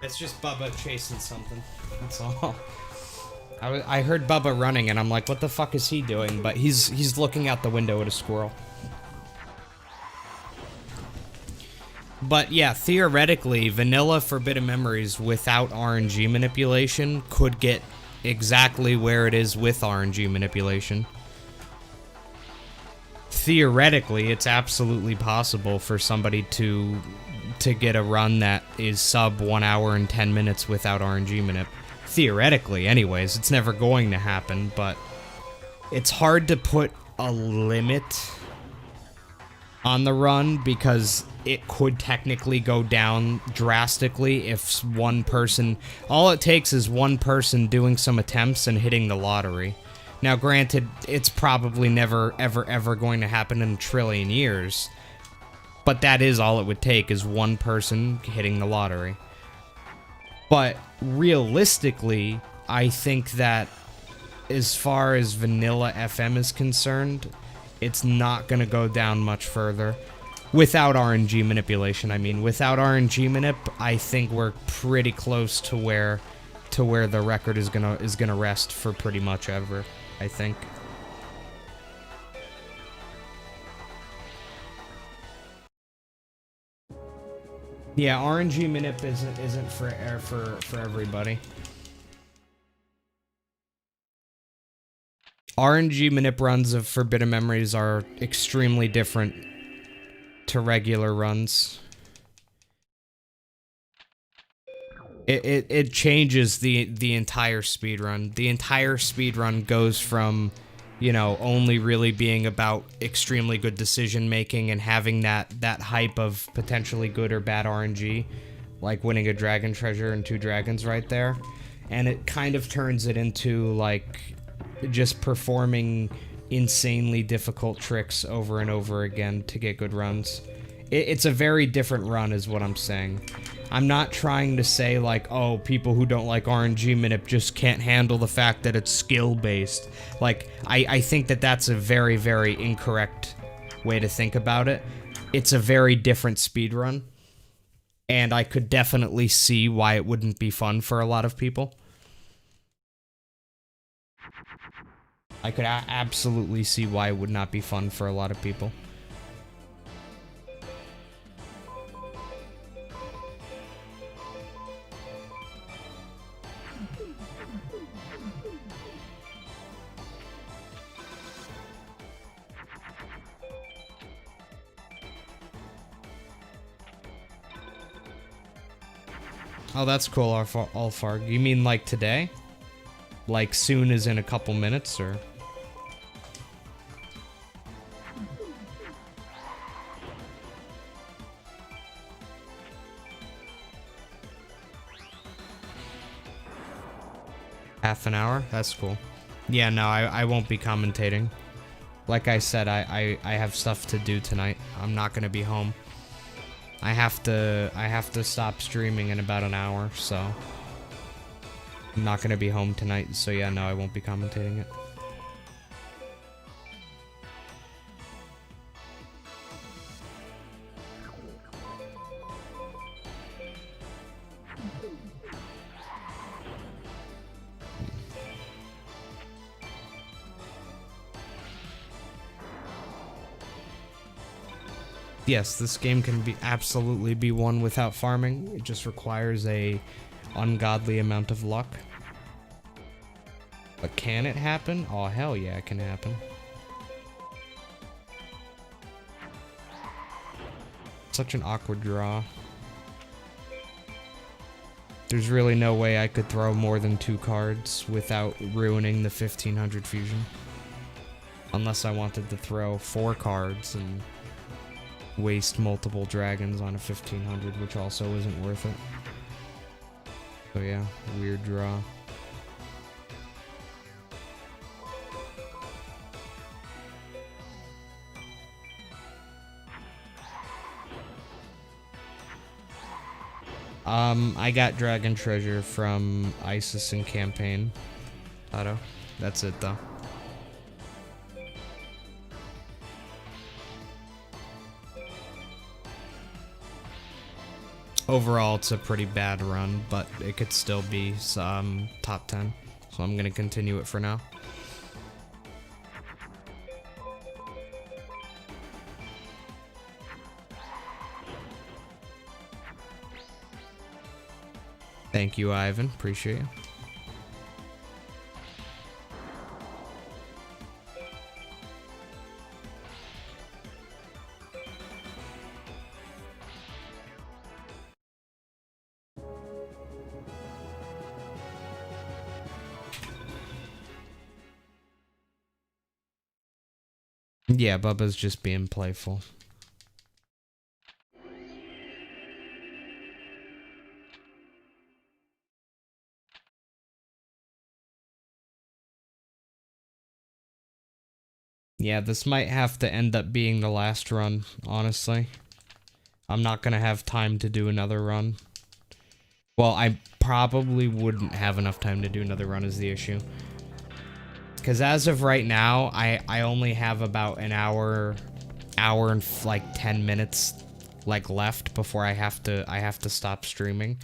It's just Bubba chasing something. That's all. I heard Bubba running, and I'm like, what the fuck is he doing? But he's looking out the window at a squirrel. But yeah, theoretically, vanilla Forbidden Memories without RNG manipulation could get exactly where it is with RNG manipulation. Theoretically, it's absolutely possible for somebody to get a run that is sub 1 hour and 10 minutes without RNG manip. Theoretically, anyways. It's never going to happen, but it's hard to put a limit on the run because it could technically go down drastically if one person... All it takes is one person doing some attempts and hitting the lottery. Now, granted, it's probably never, ever, ever going to happen in a trillion years, but that is all it would take, is one person hitting the lottery. But realistically, I think that as far as vanilla FM is concerned, it's not going to go down much further. Without RNG manipulation, I mean. Without RNG manip, I think we're pretty close to where the record is gonna rest for pretty much ever, I think. Yeah, RNG manip isn't for everybody. RNG manip runs of Forbidden Memories are extremely different to regular runs. It changes the entire speedrun. The entire speedrun goes from, you know, only really being about extremely good decision making and having that hype of potentially good or bad RNG, like winning a dragon treasure and 2 dragons right there, and it kind of turns it into like just performing insanely difficult tricks over and over again to get good runs. It's a very different run is what I'm saying. I'm not trying to say like, oh, people who don't like RNG manip just can't handle the fact that it's skill-based. Like, I think that that's a very, very incorrect way to think about it. It's a very different speedrun, and I could definitely see why it wouldn't be fun for a lot of people. I could absolutely see why it would not be fun for a lot of people. Oh, that's cool, Alfarg. You mean like today? Like soon as in a couple minutes, or? Half an hour? That's cool. Yeah, no, I won't be commentating. Like I said, I have stuff to do tonight. I'm not gonna be home. I have to stop streaming in about an hour, so I'm not gonna be home tonight, so yeah, no, I won't be commentating it. Yes, this game can absolutely be won without farming. It just requires a ungodly amount of luck. But can it happen? Oh, hell yeah, it can happen. Such an awkward draw. There's really no way I could throw more than 2 cards without ruining the 1500 fusion. Unless I wanted to throw 4 cards and waste multiple dragons on a 1500, which also isn't worth it. So yeah, weird draw. I got Dragon Treasure from Isis and Campaign. Auto. That's it though. Overall, it's a pretty bad run, but it could still be some top 10. So I'm gonna continue it for now. Thank you, Ivan. Appreciate you. Yeah, Bubba's just being playful. Yeah, this might have to end up being the last run, honestly. I'm not gonna have time to do another run. Well, I probably wouldn't have enough time to do another run is the issue. Because as of right now, I only have about an hour and like 10 minutes like left before I have to stop streaming.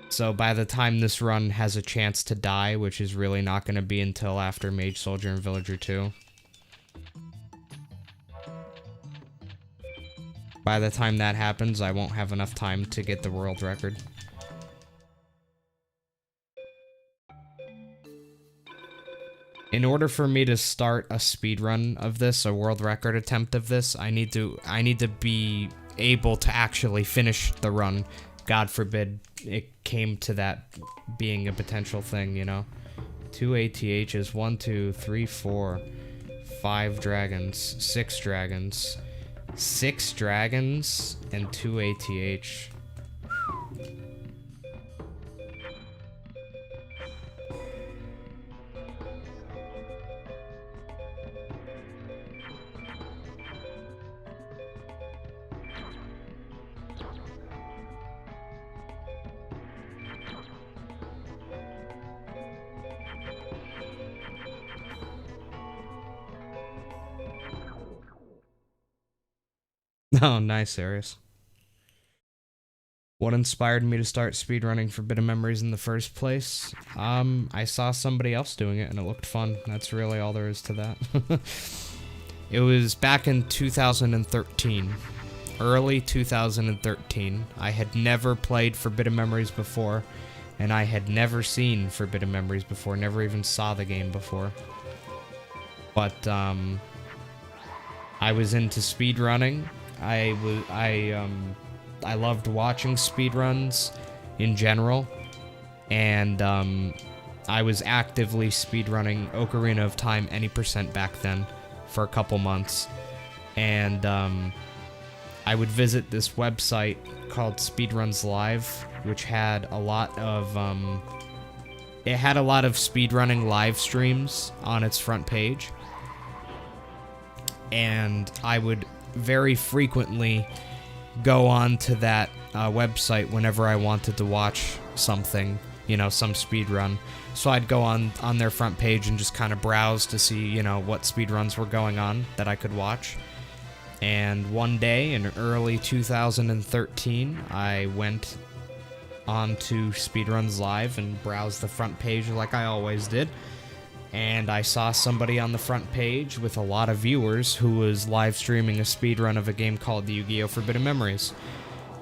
So by the time this run has a chance to die, which is really not going to be until after Mage Soldier and Villager 2. By the time that happens, I won't have enough time to get the world record. In order for me to start a speedrun of this, a world record attempt of this, I need to be able to actually finish the run. God forbid it came to that being a potential thing, you know? 2 ATHs, 1, 2, 3, 4, 5 dragons, 6 dragons, 6 dragons, and 2 ATH. Oh, nice, Aries. What inspired me to start speedrunning Forbidden Memories in the first place? I saw somebody else doing it and it looked fun. That's really all there is to that. It was back in 2013. Early 2013. I had never played Forbidden Memories before, and I had never seen Forbidden Memories before, never even saw the game before. But, I was into speedrunning. I loved watching speedruns in general, and I was actively speedrunning Ocarina of Time any % back then for a couple months, and I would visit this website called Speedruns Live, which had a lot of speedrunning live streams on its front page, and I would very frequently go on to that website whenever I wanted to watch something, you know, some speedrun. So I'd go on their front page and just kind of browse to see, you know, what speedruns were going on that I could watch. And one day in early 2013, I went on to Speedruns Live and browsed the front page like I always did. And I saw somebody on the front page with a lot of viewers who was live streaming a speedrun of a game called Yu-Gi-Oh! Forbidden Memories.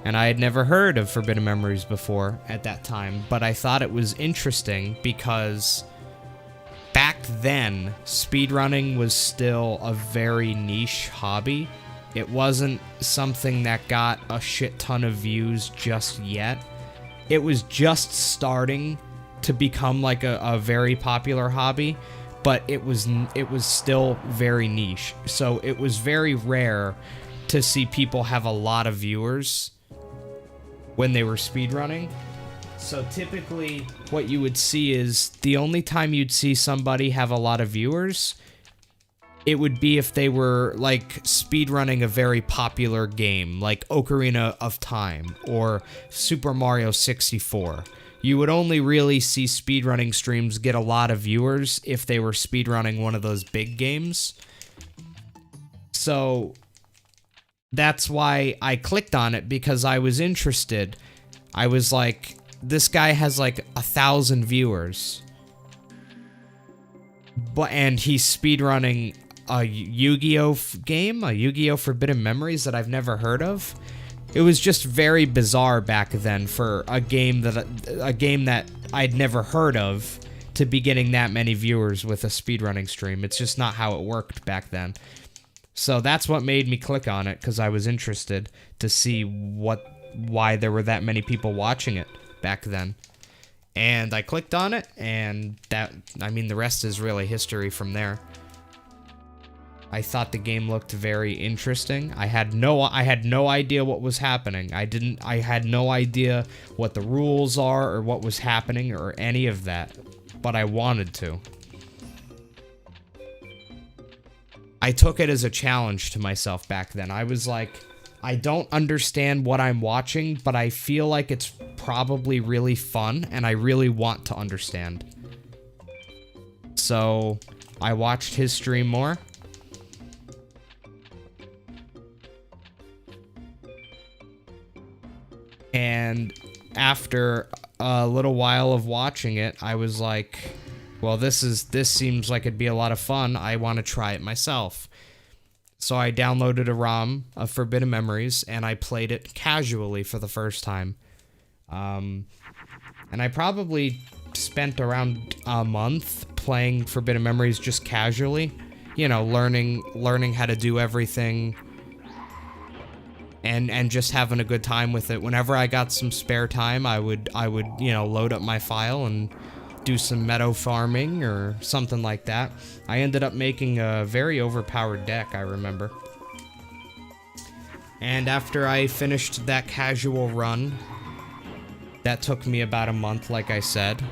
And I had never heard of Forbidden Memories before at that time, but I thought it was interesting because back then, speedrunning was still a very niche hobby. It wasn't something that got a shit ton of views just yet. It was just starting to become like a very popular hobby, but it was still very niche. So it was very rare to see people have a lot of viewers when they were speedrunning. So typically what you would see is the only time you'd see somebody have a lot of viewers it would be if they were like speedrunning a very popular game, like Ocarina of Time or Super Mario 64. You would only really see speedrunning streams get a lot of viewers if they were speedrunning one of those big games. So that's why I clicked on it, because I was interested. I was like, this guy has like 1,000 viewers. And he's speedrunning a Yu-Gi-Oh game, a Yu-Gi-Oh Forbidden Memories that I've never heard of. It was just very bizarre back then for a game that I'd never heard of to be getting that many viewers with a speedrunning stream. It's just not how it worked back then. So that's what made me click on it, because I was interested to see why there were that many people watching it back then. And I clicked on it, and the rest is really history from there. I thought the game looked very interesting. I had no idea what was happening. I had no idea what the rules are or what was happening or any of that, but I wanted to. I took it as a challenge to myself back then. I was like, I don't understand what I'm watching, but I feel like it's probably really fun, and I really want to understand. So, I watched his stream more. And after a little while of watching it, I was like, well, this seems like it'd be a lot of fun. I want to try it myself. So I downloaded a ROM of Forbidden Memories, and I played it casually for the first time. And I probably spent around a month playing Forbidden Memories just casually. You know, learning how to do everything. And just having a good time with it. Whenever I got some spare time, I would load up my file and do some meadow farming or something like that. I ended up making a very overpowered deck, I remember. And after I finished that casual run, that took me about a month, like I said,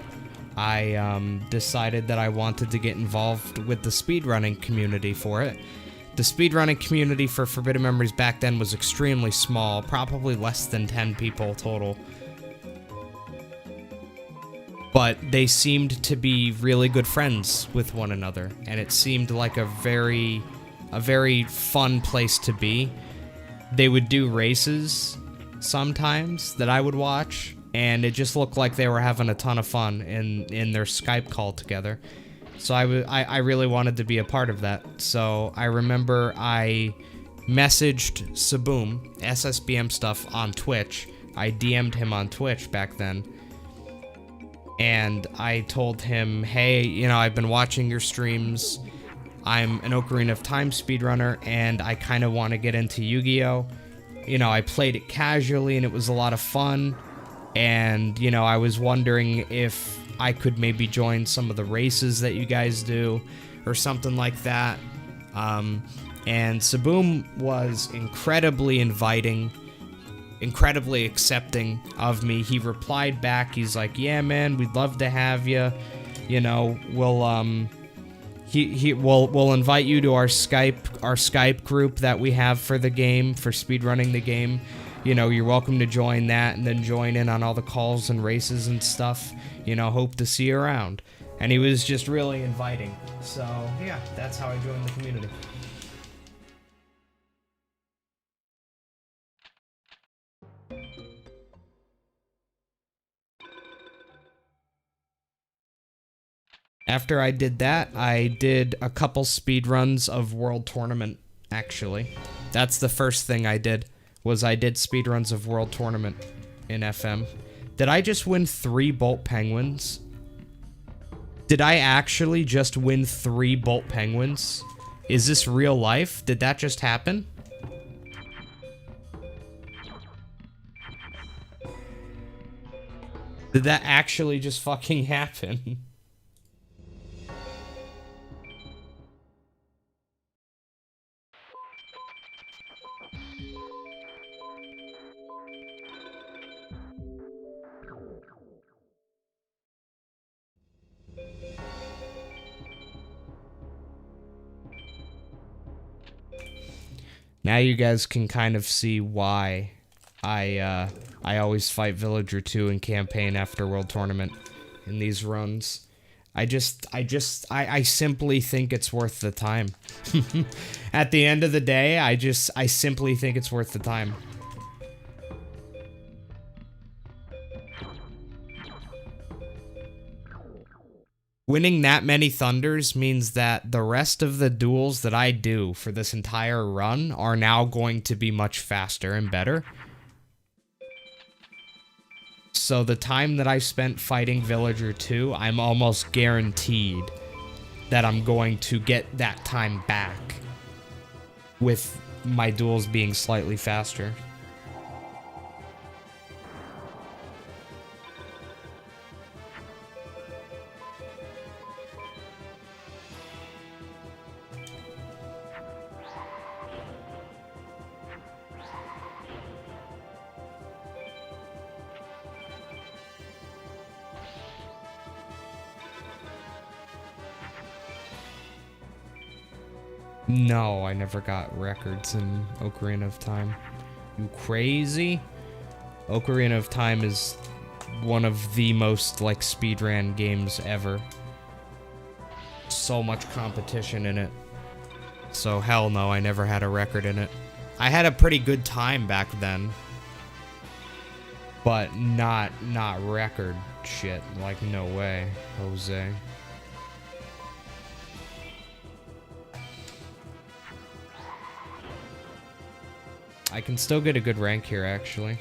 I decided that I wanted to get involved with the speedrunning community for it. The speedrunning community for Forbidden Memories back then was extremely small, probably less than 10 people total. But they seemed to be really good friends with one another, and it seemed like a very fun place to be. They would do races sometimes that I would watch, and it just looked like they were having a ton of fun in their Skype call together. So I really wanted to be a part of that. So I remember I messaged Saboom, SSBM stuff, on Twitch. I DM'd him on Twitch back then. And I told him, hey, I've been watching your streams. I'm an Ocarina of Time speedrunner, and I kind of want to get into Yu-Gi-Oh! I played it casually, and it was a lot of fun. And, I was wondering if I could maybe join some of the races that you guys do or something like that. And Saboom was incredibly inviting, incredibly accepting of me. He replied back. He's like, yeah, man, we'd love to have you. We'll invite you to our Skype group that we have for the game, for speedrunning the game. You're welcome to join that and then join in on all the calls and races and stuff. Hope to see you around. And he was just really inviting. So, yeah, that's how I joined the community. After I did that, I did a couple speedruns of World Tournament, actually. That's the first thing I did, was I did speedruns of World Tournament in FM. Did I just win 3 Bolt Penguins? Did I actually just win 3 Bolt Penguins? Is this real life? Did that just happen? Did that actually just fucking happen? Now you guys can kind of see why I always fight Villager 2 in campaign after World Tournament in these runs. I simply think it's worth the time. At the end of the day, I simply think it's worth the time. Winning that many Thunders means that the rest of the duels that I do for this entire run are now going to be much faster and better. So the time that I spent fighting Villager 2, I'm almost guaranteed that I'm going to get that time back with my duels being slightly faster. No, I never got records in Ocarina of Time. You crazy? Ocarina of Time is one of the most, like, speedrun games ever. So much competition in it. So hell no, I never had a record in it. I had a pretty good time back then. But not record shit. Like, no way, Jose. I can still get a good rank here, actually.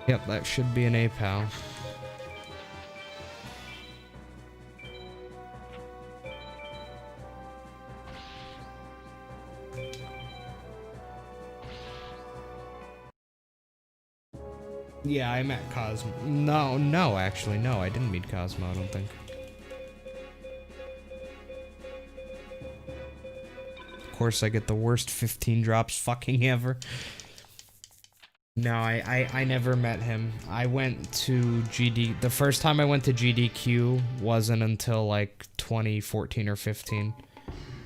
Yep, that should be an A, pal. Yeah, I met Cosmo. No, actually, no, I didn't meet Cosmo, I don't think. Of course, I get the worst 15 drops fucking ever. No, I never met him. I went to GD... The first time I went to GDQ wasn't until, like, 2014 or 15.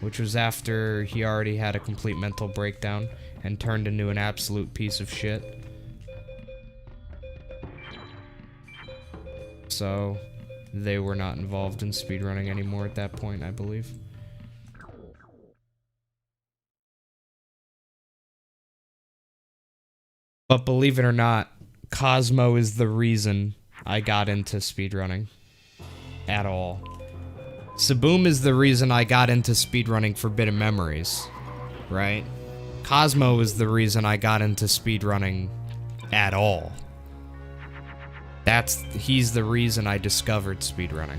Which was after he already had a complete mental breakdown and turned into an absolute piece of shit. So, they were not involved in speedrunning anymore at that point, I believe. But believe it or not, Cosmo is the reason I got into speedrunning. At all. Saboom is the reason I got into speedrunning Forbidden Memories. Right? Cosmo is the reason I got into speedrunning at all. He's the reason I discovered speedrunning.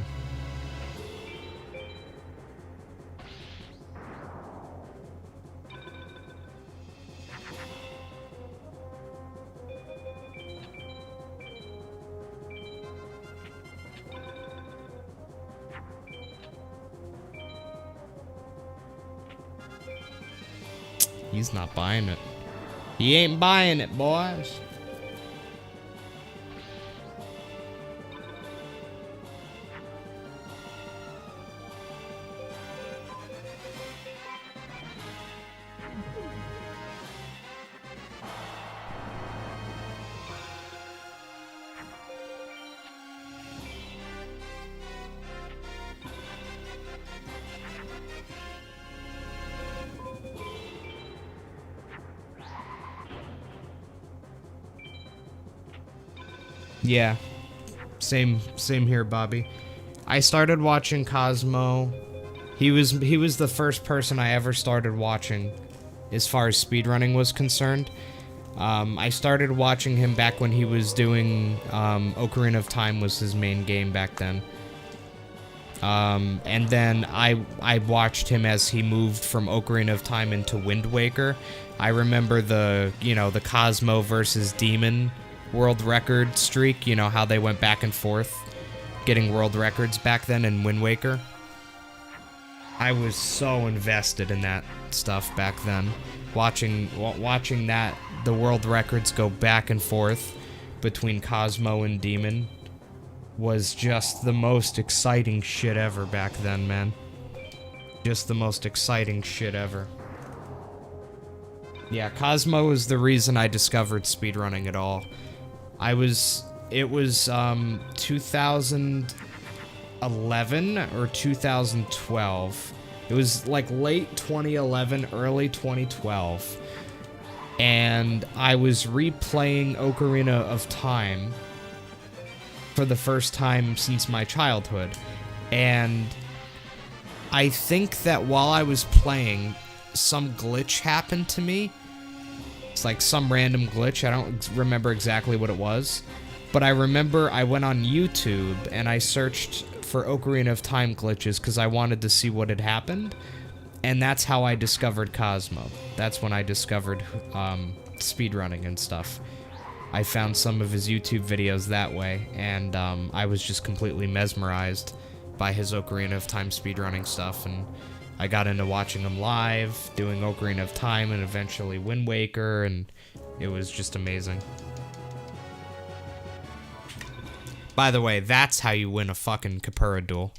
He's not buying it. He ain't buying it, boys. Yeah, same here, Bobby. I started watching Cosmo. He was the first person I ever started watching, as far as speedrunning was concerned. I started watching him back when he was doing Ocarina of Time was his main game back then. And then I watched him as he moved from Ocarina of Time into Wind Waker. I remember the Cosmo versus Demon world record streak, how they went back and forth getting world records back then in Wind Waker. I was so invested in that stuff back then. Watching that, the world records go back and forth between Cosmo and Demon was just the most exciting shit ever back then, man. Just the most exciting shit ever. Yeah, Cosmo was the reason I discovered speedrunning at all. It was 2011 or 2012. It was like late 2011, early 2012. And I was replaying Ocarina of Time for the first time since my childhood. And I think that while I was playing, some glitch happened to me. It's like some random glitch. I don't remember exactly what it was. But I remember I went on YouTube and I searched for Ocarina of Time glitches because I wanted to see what had happened. And that's how I discovered Cosmo. That's when I discovered speedrunning and stuff. I found some of his YouTube videos that way, and I was just completely mesmerized by his Ocarina of Time speedrunning stuff, and I got into watching him live, doing Ocarina of Time, and eventually Wind Waker, and it was just amazing. By the way, that's how you win a fucking Capura duel.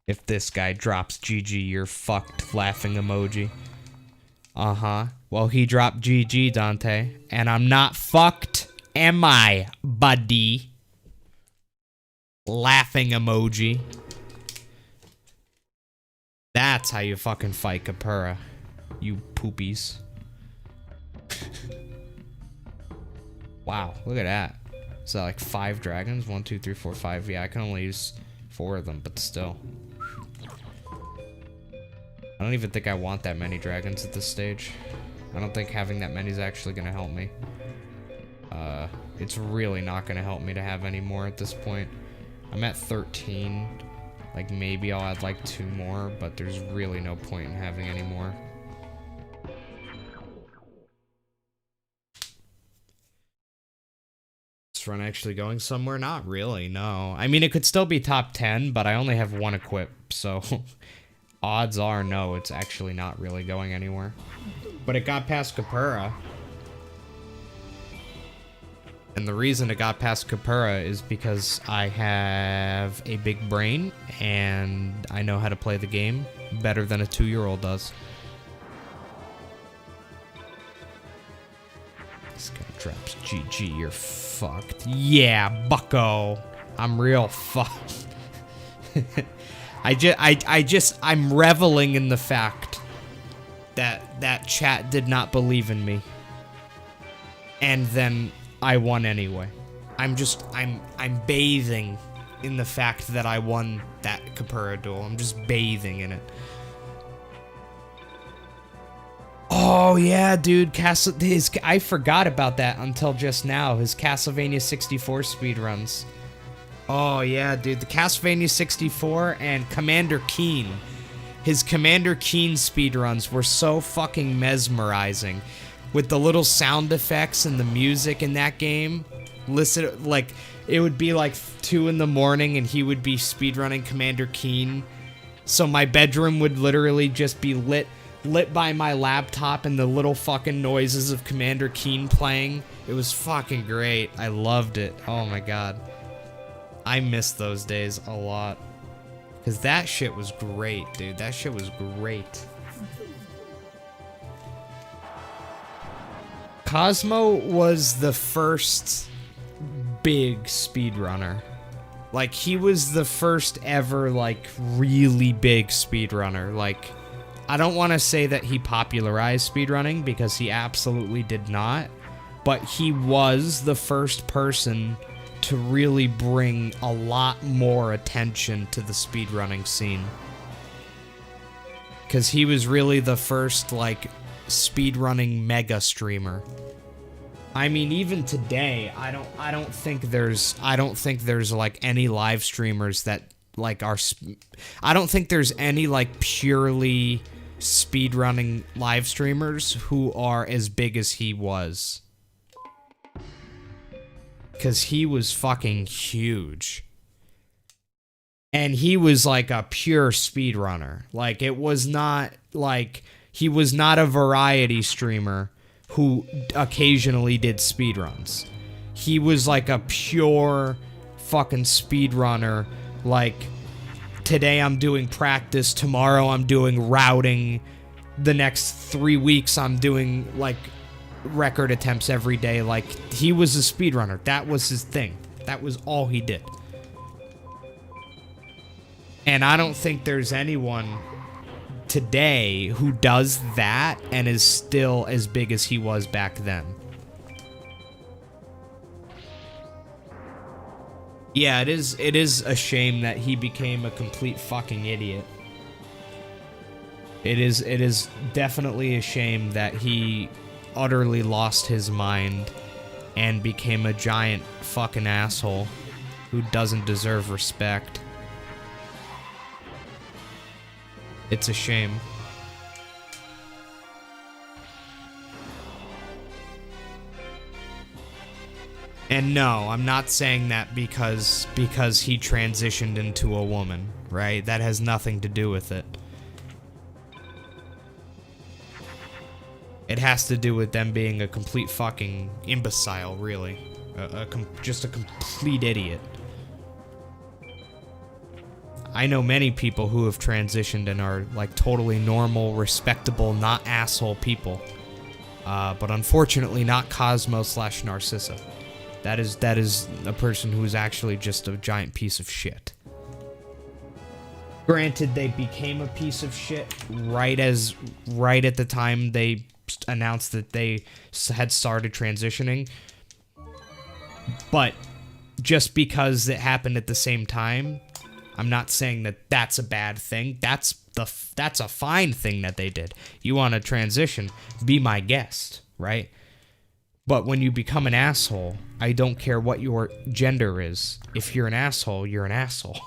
If this guy drops GG, you're fucked laughing emoji. Uh-huh. Well, he dropped GG, Dante. And I'm not fucked, am I, buddy? Laughing emoji. That's how you fucking fight Capura. You poopies. Wow, look at that. Is that like 5 dragons? 1, 2, 3, 4, 5. Yeah, I can only use 4 of them, but still. I don't even think I want that many dragons at this stage. I don't think having that many is actually going to help me. It's really not going to help me to have any more at this point. I'm at 13. Like, maybe I'll add like 2 more, but there's really no point in having any more. This run actually going somewhere? Not really, no. I mean, it could still be top 10, but I only have 1 equip, so... odds are, no, it's actually not really going anywhere. But it got past Capura. And the reason it got past Capura is because I have a big brain, and I know how to play the game better than a 2-year-old does. This guy drops GG, you're fucked. Yeah, bucko. I'm real fucked. I'm reveling in the fact that chat did not believe in me. And then I won anyway. I'm bathing in the fact that I won that Capura duel. I'm just bathing in it. Oh yeah, dude, I forgot about that until just now. His Castlevania 64 speedruns. Oh yeah, dude, the Castlevania 64 and Commander Keen. His Commander Keen speedruns were so fucking mesmerizing. With the little sound effects and the music in that game. Listen, like, it would be like 2 in the morning and he would be speedrunning Commander Keen. So my bedroom would literally just be lit by my laptop and the little fucking noises of Commander Keen playing. It was fucking great. I loved it. Oh my god. I miss those days a lot. Because that shit was great, dude. That shit was great. Cosmo was the first big speedrunner. Like, he was the first ever, like, really big speedrunner. Like, I don't want to say that he popularized speedrunning, because he absolutely did not. But he was the first person to really bring a lot more attention to the speedrunning scene. Because he was really the first, like, speedrunning mega streamer. I mean, even today, I don't think there's like any live streamers that like are. I don't think there's any like purely speedrunning live streamers who are as big as he was. Because he was fucking huge. And he was like a pure speedrunner. Like, it was not like, he was not a variety streamer who occasionally did speedruns. He was like a pure fucking speedrunner. Like, today I'm doing practice, tomorrow I'm doing routing, the next 3 weeks I'm doing like record attempts every day. Like, he was a speedrunner. That was his thing. That was all he did. And I don't think there's anyone today who does that and is still as big as he was back then. Yeah, it is a shame that he became a complete fucking idiot. It is definitely a shame that he utterly lost his mind and became a giant fucking asshole who doesn't deserve respect. It's a shame. And no, I'm not saying that because he transitioned into a woman, right? That has nothing to do with it. It has to do with them being a complete fucking imbecile, really. Just a complete idiot. I know many people who have transitioned and are like totally normal, respectable, not asshole people. But unfortunately not Cosmo/Narcissa. That is a person who is actually just a giant piece of shit. Granted, they became a piece of shit right at the time they announced that they had started transitioning. But just because it happened at the same time, I'm not saying that that's a bad thing. That's a fine thing that they did. You want to transition, be my guest, right? But when you become an asshole, I don't care what your gender is. If you're an asshole, you're an asshole.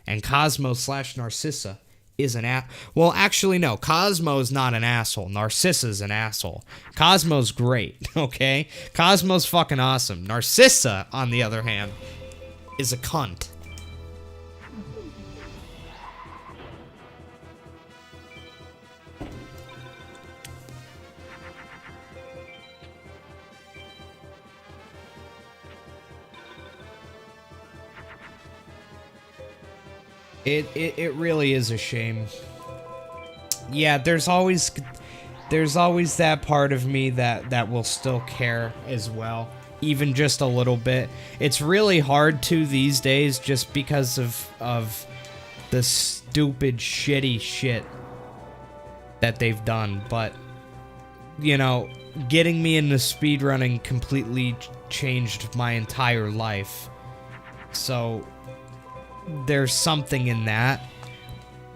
And Cosmo/Narcissa is an well, actually, no. Cosmo's not an asshole. Narcissa's an asshole. Cosmo's great, okay? Cosmo's fucking awesome. Narcissa, on the other hand, is a cunt. It really is a shame. Yeah, there's always that part of me that will still care as well, even just a little bit. It's really hard to these days just because of the stupid shitty shit that they've done, but you know, getting me into speedrunning completely changed my entire life. So there's something in that.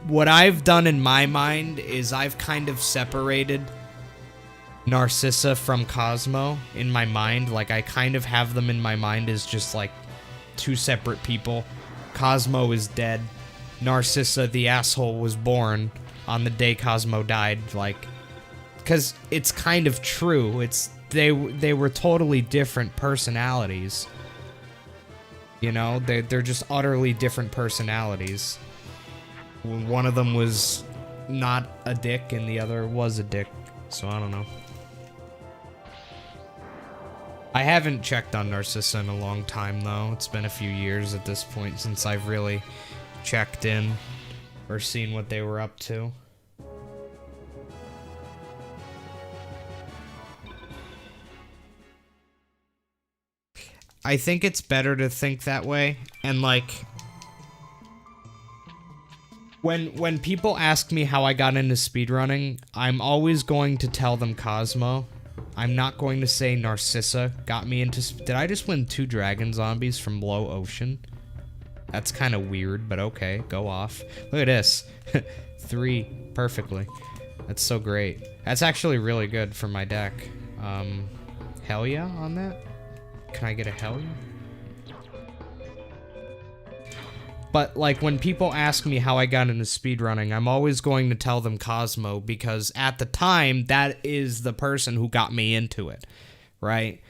What I've done in my mind is I've kind of separated Narcissa from Cosmo in my mind. Like, I kind of have them in my mind as just like two separate people. Cosmo is dead. Narcissa, the asshole, was born on the day Cosmo died. Like, because it's kind of true. They were totally different personalities. You know, they're just utterly different personalities. One of them was not a dick and the other was a dick. So I don't know. I haven't checked on Narcissa in a long time though. It's been a few years at this point since I've really checked in or seen what they were up to. I think it's better to think that way, and like when people ask me how I got into speedrunning, I'm always going to tell them Cosmo. I'm not going to say Narcissa got me into did I just win 2 dragon zombies from Low Ocean? That's kind of weird, but okay, go off. Look at this. 3 perfectly. That's so great. That's actually really good for my deck. Hell yeah on that? Can I get a hell yeah? But, like, when people ask me how I got into speedrunning, I'm always going to tell them Cosmo, because at the time, that is the person who got me into it, right?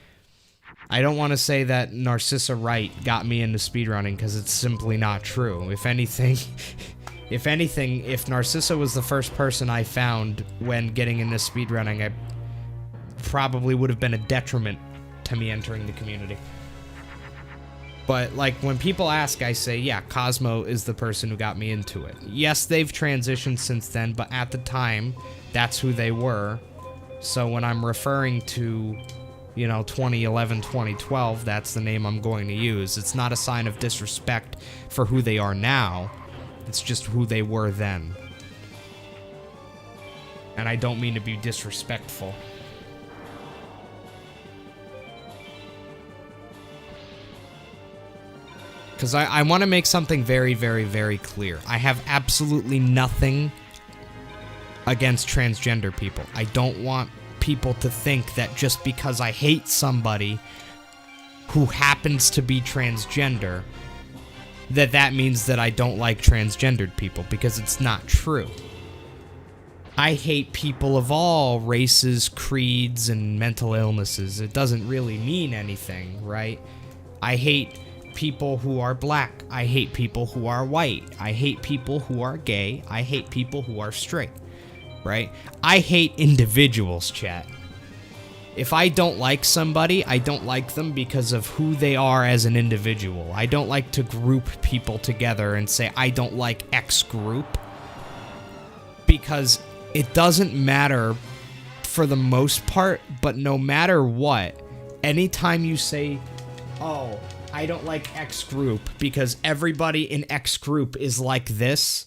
I don't want to say that Narcissa Wright got me into speedrunning because it's simply not true. If anything, if Narcissa was the first person I found when getting into speedrunning, I probably would have been a detriment to me entering the community. But, like, when people ask, I say, yeah, Cosmo is the person who got me into it. Yes, they've transitioned since then, but at the time, that's who they were. So when I'm referring to, you know, 2011, 2012, that's the name I'm going to use. It's not a sign of disrespect for who they are now. It's just who they were then. And I don't mean to be disrespectful. Because I want to make something very, very, very clear. I have absolutely nothing against transgender people. I don't want people to think that just because I hate somebody who happens to be transgender, that means that I don't like transgendered people, because it's not true. I hate people of all races, creeds, and mental illnesses. It doesn't really mean anything, right? I hate people who are black. I hate people who are white. I hate people who are gay. I hate people who are straight, right? I hate individuals, chat. If I don't like somebody, I don't like them because of who they are as an individual. I don't like to group people together and say, I don't like X group, because it doesn't matter for the most part, but no matter what, anytime you say, oh, I don't like X group because everybody in X group is like this,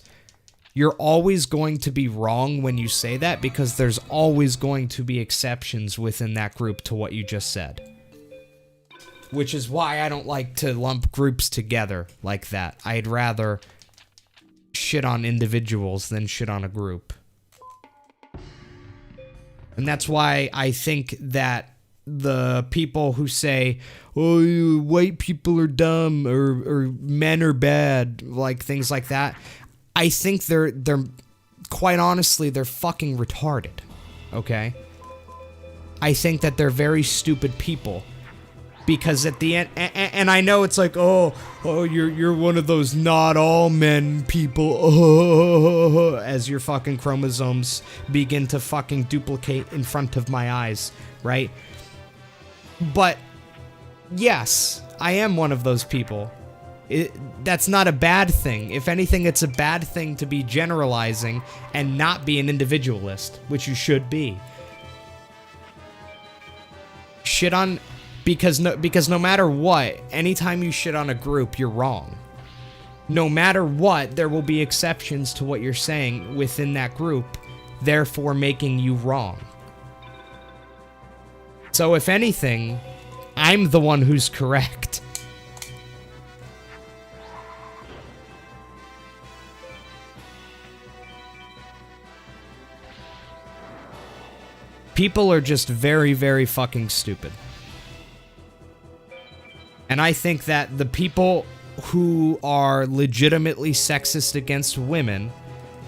you're always going to be wrong when you say that, because there's always going to be exceptions within that group to what you just said. Which is why I don't like to lump groups together like that. I'd rather shit on individuals than shit on a group. And that's why I think that the people who say, oh, white people are dumb, or men are bad, like things like that, I think they're quite honestly, they're fucking retarded, okay? I think that they're very stupid people, because at the end, and I know it's like, oh, you're one of those not all men people, as your fucking chromosomes begin to fucking duplicate in front of my eyes, right? But yes, I am one of those people. That's not a bad thing. If anything, it's a bad thing to be generalizing and not be an individualist, which you should be. Shit on, because no matter what, anytime you shit on a group, you're wrong. No matter what, there will be exceptions to what you're saying within that group, therefore making you wrong. So if anything, I'm the one who's correct. People are just very, very fucking stupid. And I think that the people who are legitimately sexist against women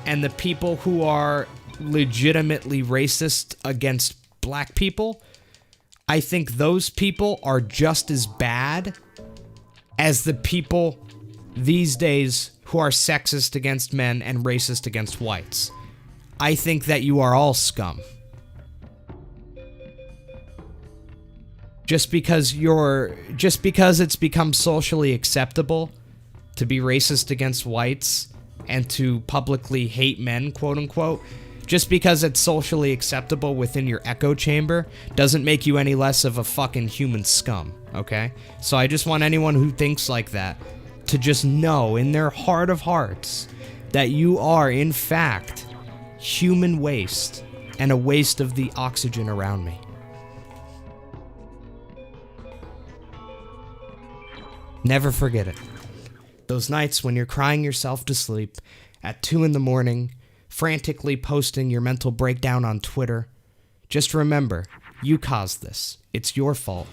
and the people who are legitimately racist against black people, I think those people are just as bad as the people these days who are sexist against men and racist against whites. I think that you are all scum. Just because it's become socially acceptable to be racist against whites and to publicly hate men, quote unquote, just because it's socially acceptable within your echo chamber doesn't make you any less of a fucking human scum, okay? So I just want anyone who thinks like that to just know in their heart of hearts that you are, in fact, human waste and a waste of the oxygen around me. Never forget it. Those nights when you're crying yourself to sleep at 2 in the morning, frantically posting your mental breakdown on Twitter, just remember, you caused this. It's your fault.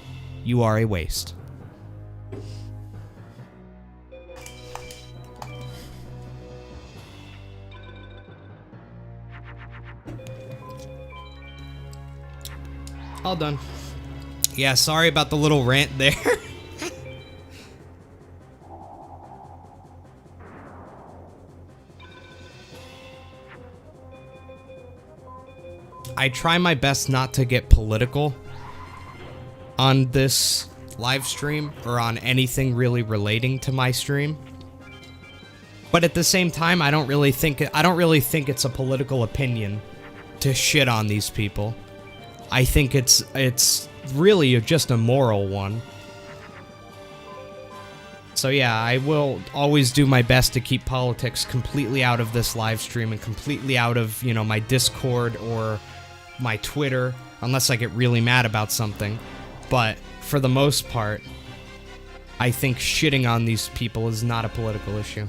You are a waste. All done. Yeah, sorry about the little rant there. I try my best not to get political on this live stream or on anything really relating to my stream. But at the same time, I don't really think it's a political opinion to shit on these people. I think it's really just a moral one. So yeah, I will always do my best to keep politics completely out of this live stream and completely out of, you know, my Discord or my Twitter, unless I get really mad about something. But for the most part, I think shitting on these people is not a political issue.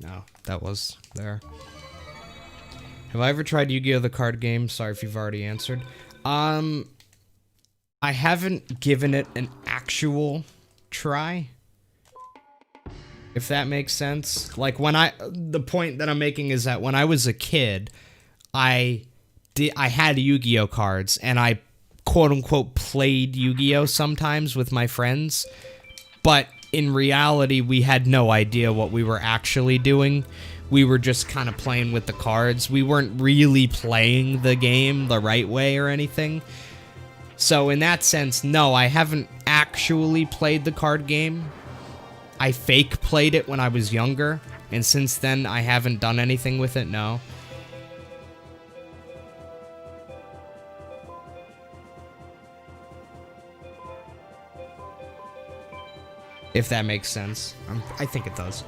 No, that was there. Have I ever tried Yu-Gi-Oh! The card game? Sorry if you've already answered. I haven't given it an actual try. If that makes sense. Like, the point that I'm making is that when I was a kid, I had Yu-Gi-Oh! Cards, and I quote-unquote played Yu-Gi-Oh! Sometimes with my friends, but in reality, we had no idea what we were actually doing. We were just kind of playing with the cards. We weren't really playing the game the right way or anything. So in that sense, no, I haven't actually played the card game. I fake played it when I was younger, and since then, I haven't done anything with it, no. If that makes sense. I think it does.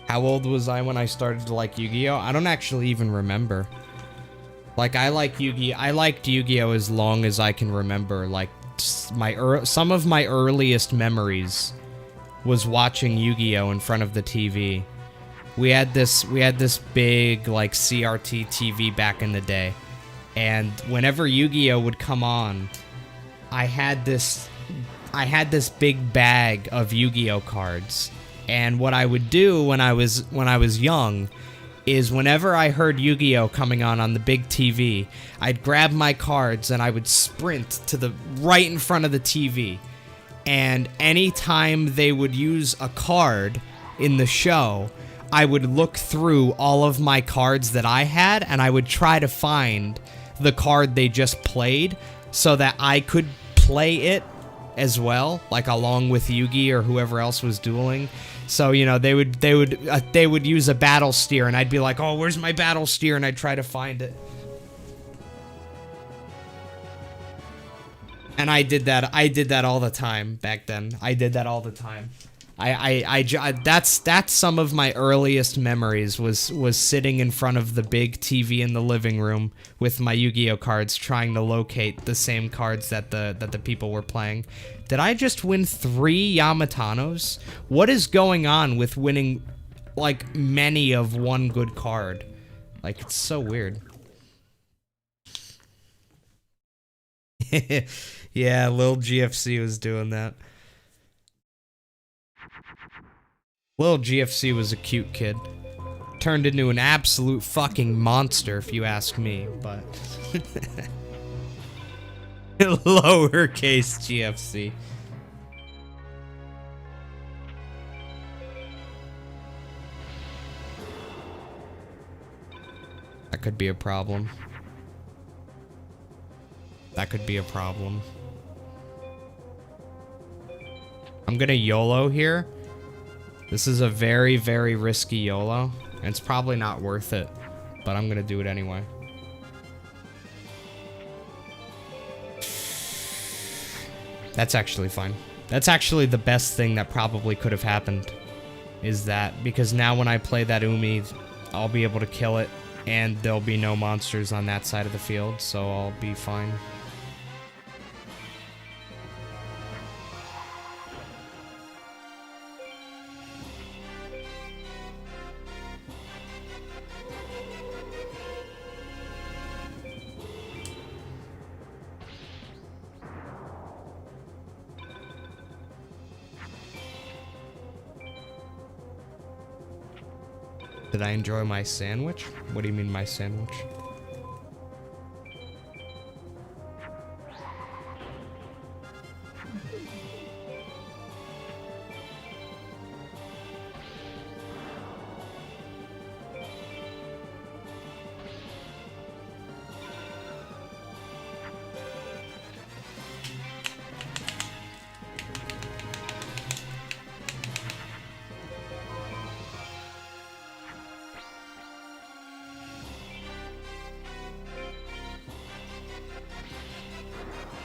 How old was I when I started to like Yu-Gi-Oh? I don't actually even remember. Like, I liked Yu-Gi-Oh as long as I can remember. Like, some of my earliest memories was watching Yu-Gi-Oh in front of the TV. We had this big, like, CRT TV back in the day. And whenever Yu-Gi-Oh would come on, I had this big bag of Yu-Gi-Oh cards. And what I would do when I was young is whenever I heard Yu-Gi-Oh coming on the big TV, I'd grab my cards and I would sprint to the right in front of the TV. And anytime they would use a card in the show, I would look through all of my cards that I had and I would try to find the card they just played so that I could play it as well, like along with Yugi or whoever else was dueling. So, you know, they would use a battle steer and I'd be like, "Oh, where's my battle steer?" and I'd try to find it. And I did that all the time back then. I did that all the time. That's some of my earliest memories was sitting in front of the big TV in the living room with my Yu-Gi-Oh cards, trying to locate the same cards that the people were playing. Did I just win 3 Yamatanos? What is going on with winning like many of one good card? Like, it's so weird. Yeah, Lil GFC was doing that. Lil GFC was a cute kid. Turned into an absolute fucking monster, if you ask me, but... Lowercase GFC. That could be a problem. That could be a problem. I'm gonna YOLO here. This is a very, very risky YOLO, and it's probably not worth it, but I'm gonna do it anyway. That's actually fine. That's actually the best thing that probably could have happened, is that, because now when I play that Umi, I'll be able to kill it, and there'll be no monsters on that side of the field, so I'll be fine. Did I enjoy my sandwich? What do you mean my sandwich?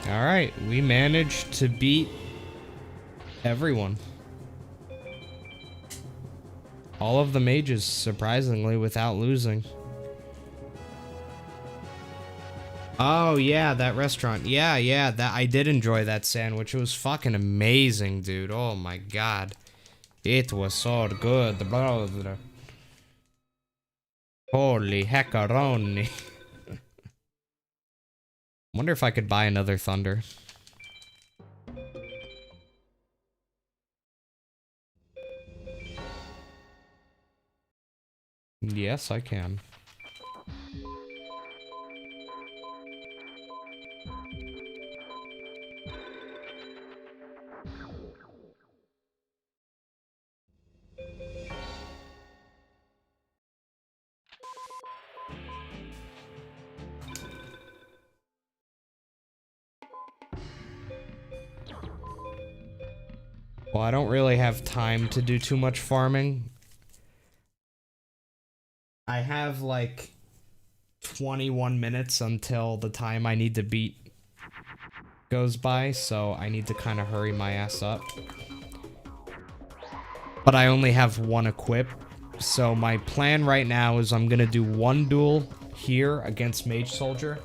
Alright, we managed to beat everyone. All of the mages, surprisingly, without losing. Oh, yeah, that restaurant. Yeah, that I did enjoy that sandwich. It was fucking amazing, dude. Oh my god. It was so good, brother. Holy heckaroni. Wonder if I could buy another thunder. Yes, I can. Well, I don't really have time to do too much farming. I have like 21 minutes until the time I need to beat goes by, so I need to kind of hurry my ass up. But I only have one equip, so my plan right now is I'm gonna do one duel here against Mage Soldier,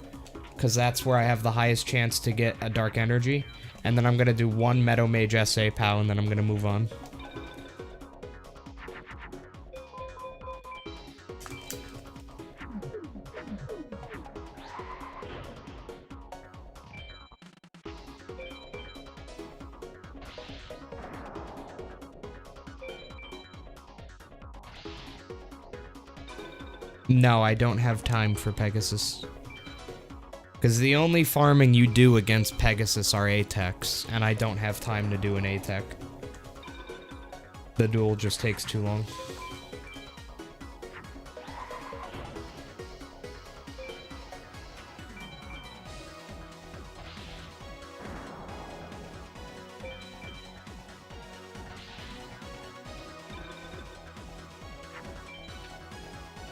because that's where I have the highest chance to get a Dark Energy. And then I'm gonna do one Meadow Mage SA POW, and then I'm gonna move on. No, I don't have time for Pegasus. Because the only farming you do against Pegasus are A-Techs, and I don't have time to do an A-Tech. The duel just takes too long.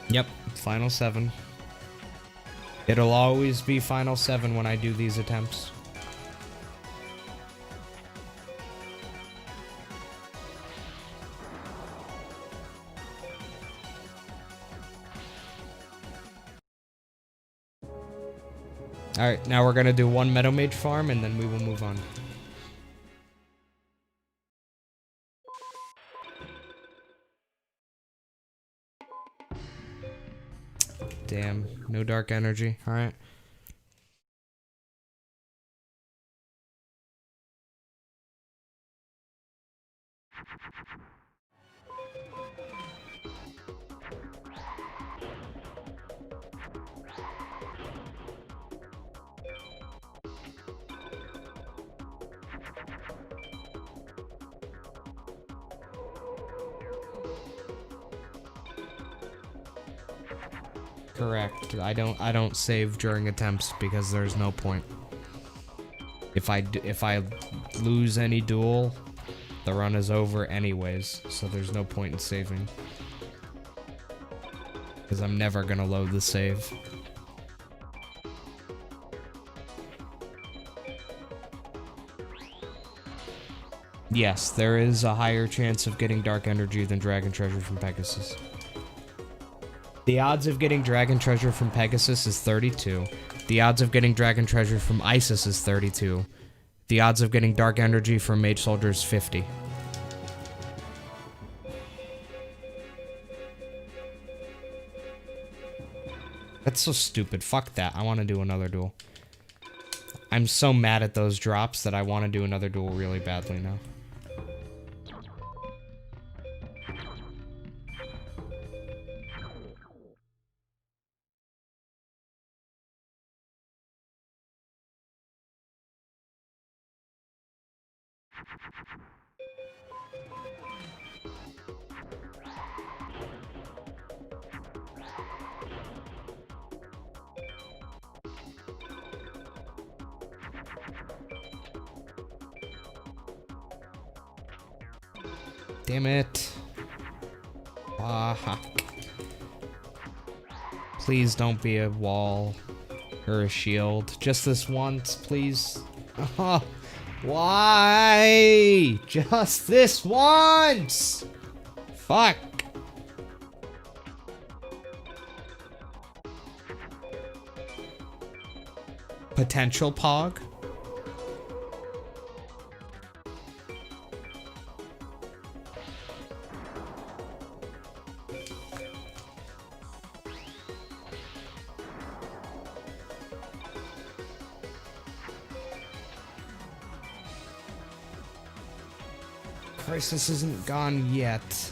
Yep, final 7. It'll always be final 7 when I do these attempts. Alright, now we're gonna do one Meadow Mage farm and then we will move on. Damn, no Dark Energy. Alright. Correct. I don't save during attempts because there's no point. If I lose any duel, the run is over anyways, so there's no point in saving. Because I'm never gonna load the save. Yes, there is a higher chance of getting Dark Energy than Dragon Treasure from Pegasus. The odds of getting Dragon Treasure from Pegasus is 32. The odds of getting Dragon Treasure from Isis is 32. The odds of getting Dark Energy from Mage Soldier is 50. That's so stupid. Fuck that. I want to do another duel. I'm so mad at those drops that I want to do another duel really badly now. Damn it. Ah. Please don't be a wall or a shield. Just this once, please. Oh, why? Just this once! Fuck. Potential pog? Crisis isn't gone yet.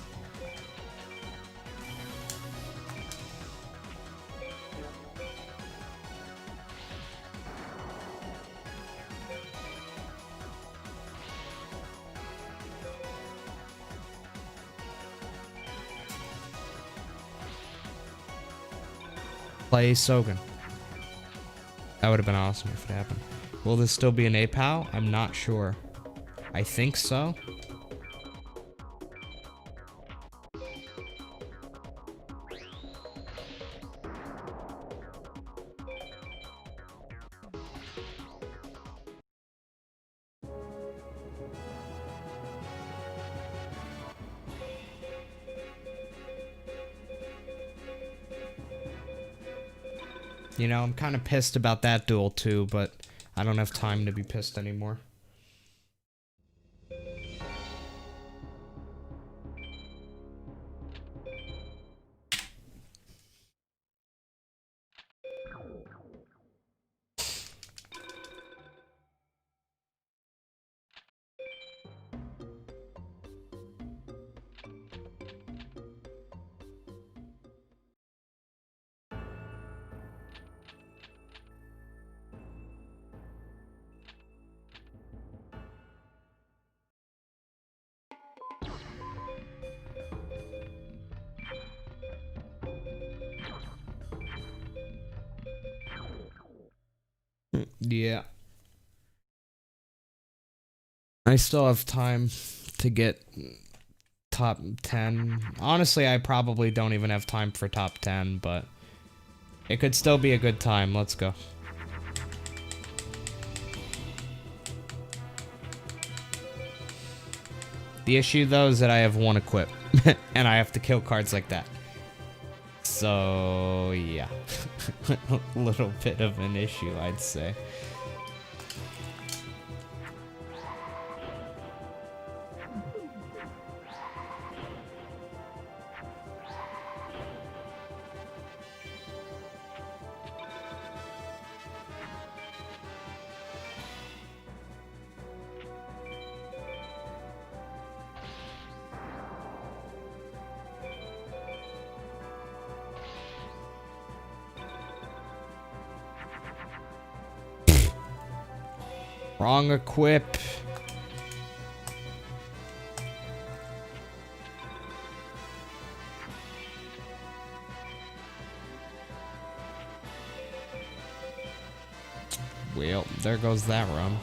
Play Sogan. That would have been awesome if it happened. Will this still be an APOW? I'm not sure. I think so. You know, I'm kind of pissed about that duel too, but I don't have time to be pissed anymore. Yeah. I still have time to get top 10. Honestly, I probably don't even have time for top 10, but it could still be a good time. Let's go. The issue, though, is that I have one equip, and I have to kill cards like that. So, yeah. A little bit of an issue, I'd say. Wrong equip. Well, there goes that run.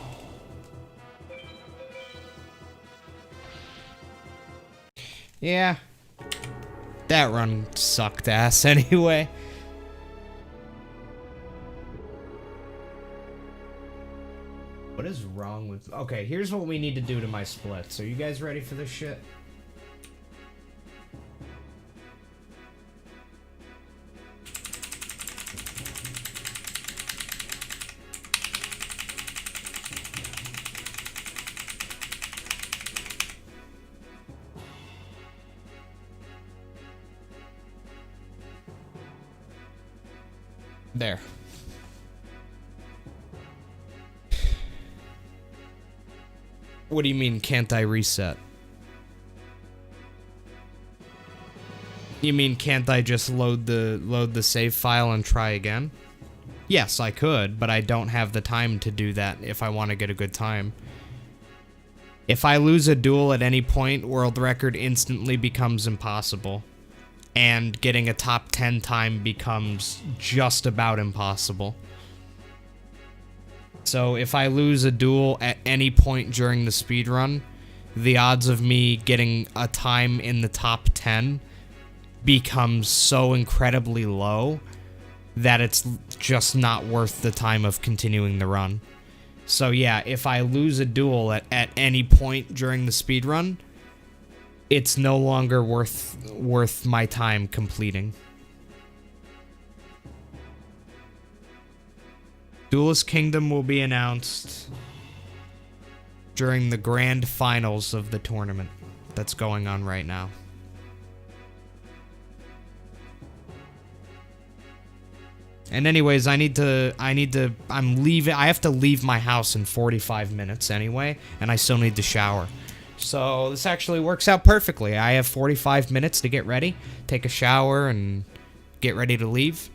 Yeah. That run sucked ass anyway. What is wrong with... Okay, here's what we need to do to my splits. Are you guys ready for this shit? There. What do you mean, can't I reset? You mean, can't I just load the save file and try again? Yes, I could, but I don't have the time to do that if I want to get a good time. If I lose a duel at any point, world record instantly becomes impossible. And getting a top 10 time becomes just about impossible. So if I lose a duel at any point during the speedrun, the odds of me getting a time in the top 10 becomes so incredibly low that it's just not worth the time of continuing the run. So yeah, if I lose a duel at any point during the speedrun, it's no longer worth my time completing. Duelist Kingdom will be announced during the grand finals of the tournament that's going on right now. And anyways, I have to leave my house in 45 minutes anyway, and I still need to shower. So this actually works out perfectly. I have 45 minutes to get ready, take a shower, and get ready to leave.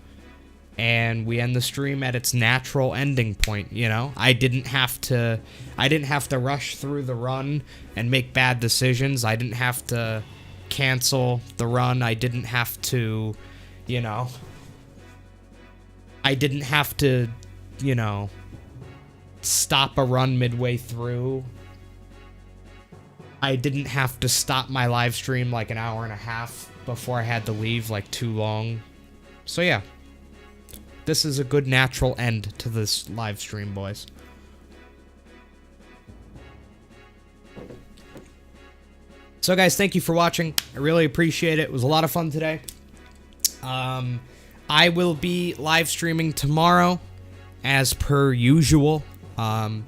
And we end the stream at its natural ending point, you know? I didn't have to rush through the run and make bad decisions. I didn't have to cancel the run. I didn't have to, you know... I didn't have to, you know, stop a run midway through. I didn't have to stop my live stream like an hour and a half before I had to leave, like too long. So yeah, this is a good natural end to this live stream, boys. So guys, thank you for watching. I really appreciate it. It was a lot of fun today. I will be live streaming tomorrow, as per usual. I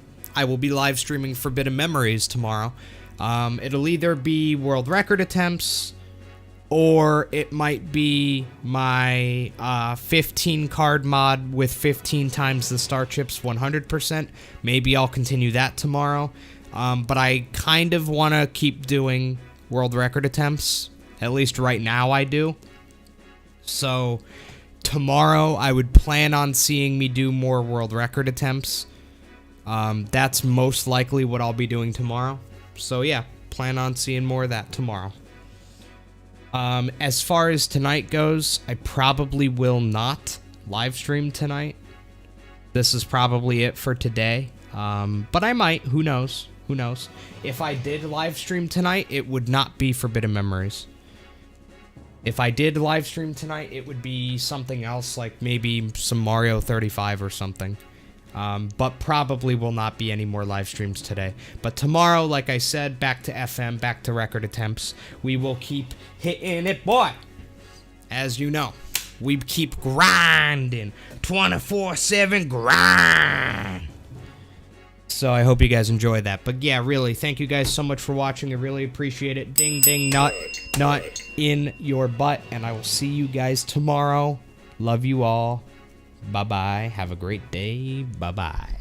will be live streaming Forbidden Memories tomorrow. It'll either be world record attempts, or it might be my 15 card mod with 15 times the star chips 100%. Maybe I'll continue that tomorrow. But I kind of want to keep doing world record attempts. At least right now I do. So... tomorrow, I would plan on seeing me do more world record attempts. That's most likely what I'll be doing tomorrow. So yeah, plan on seeing more of that tomorrow. As far as tonight goes, I probably will not live stream tonight. This is probably it for today. But I might, who knows? Who knows? If I did live stream tonight, it would not be Forbidden Memories. If I did live stream tonight, it would be something else, like maybe some Mario 35 or something. But probably will not be any more live streams today. But tomorrow, like I said, back to FM, back to record attempts. We will keep hitting it, boy. As you know, we keep grinding. 24/7 grind. So I hope you guys enjoyed that. But yeah, really, thank you guys so much for watching. I really appreciate it. Ding, ding, nut in your butt. And I will see you guys tomorrow. Love you all. Bye-bye. Have a great day. Bye-bye.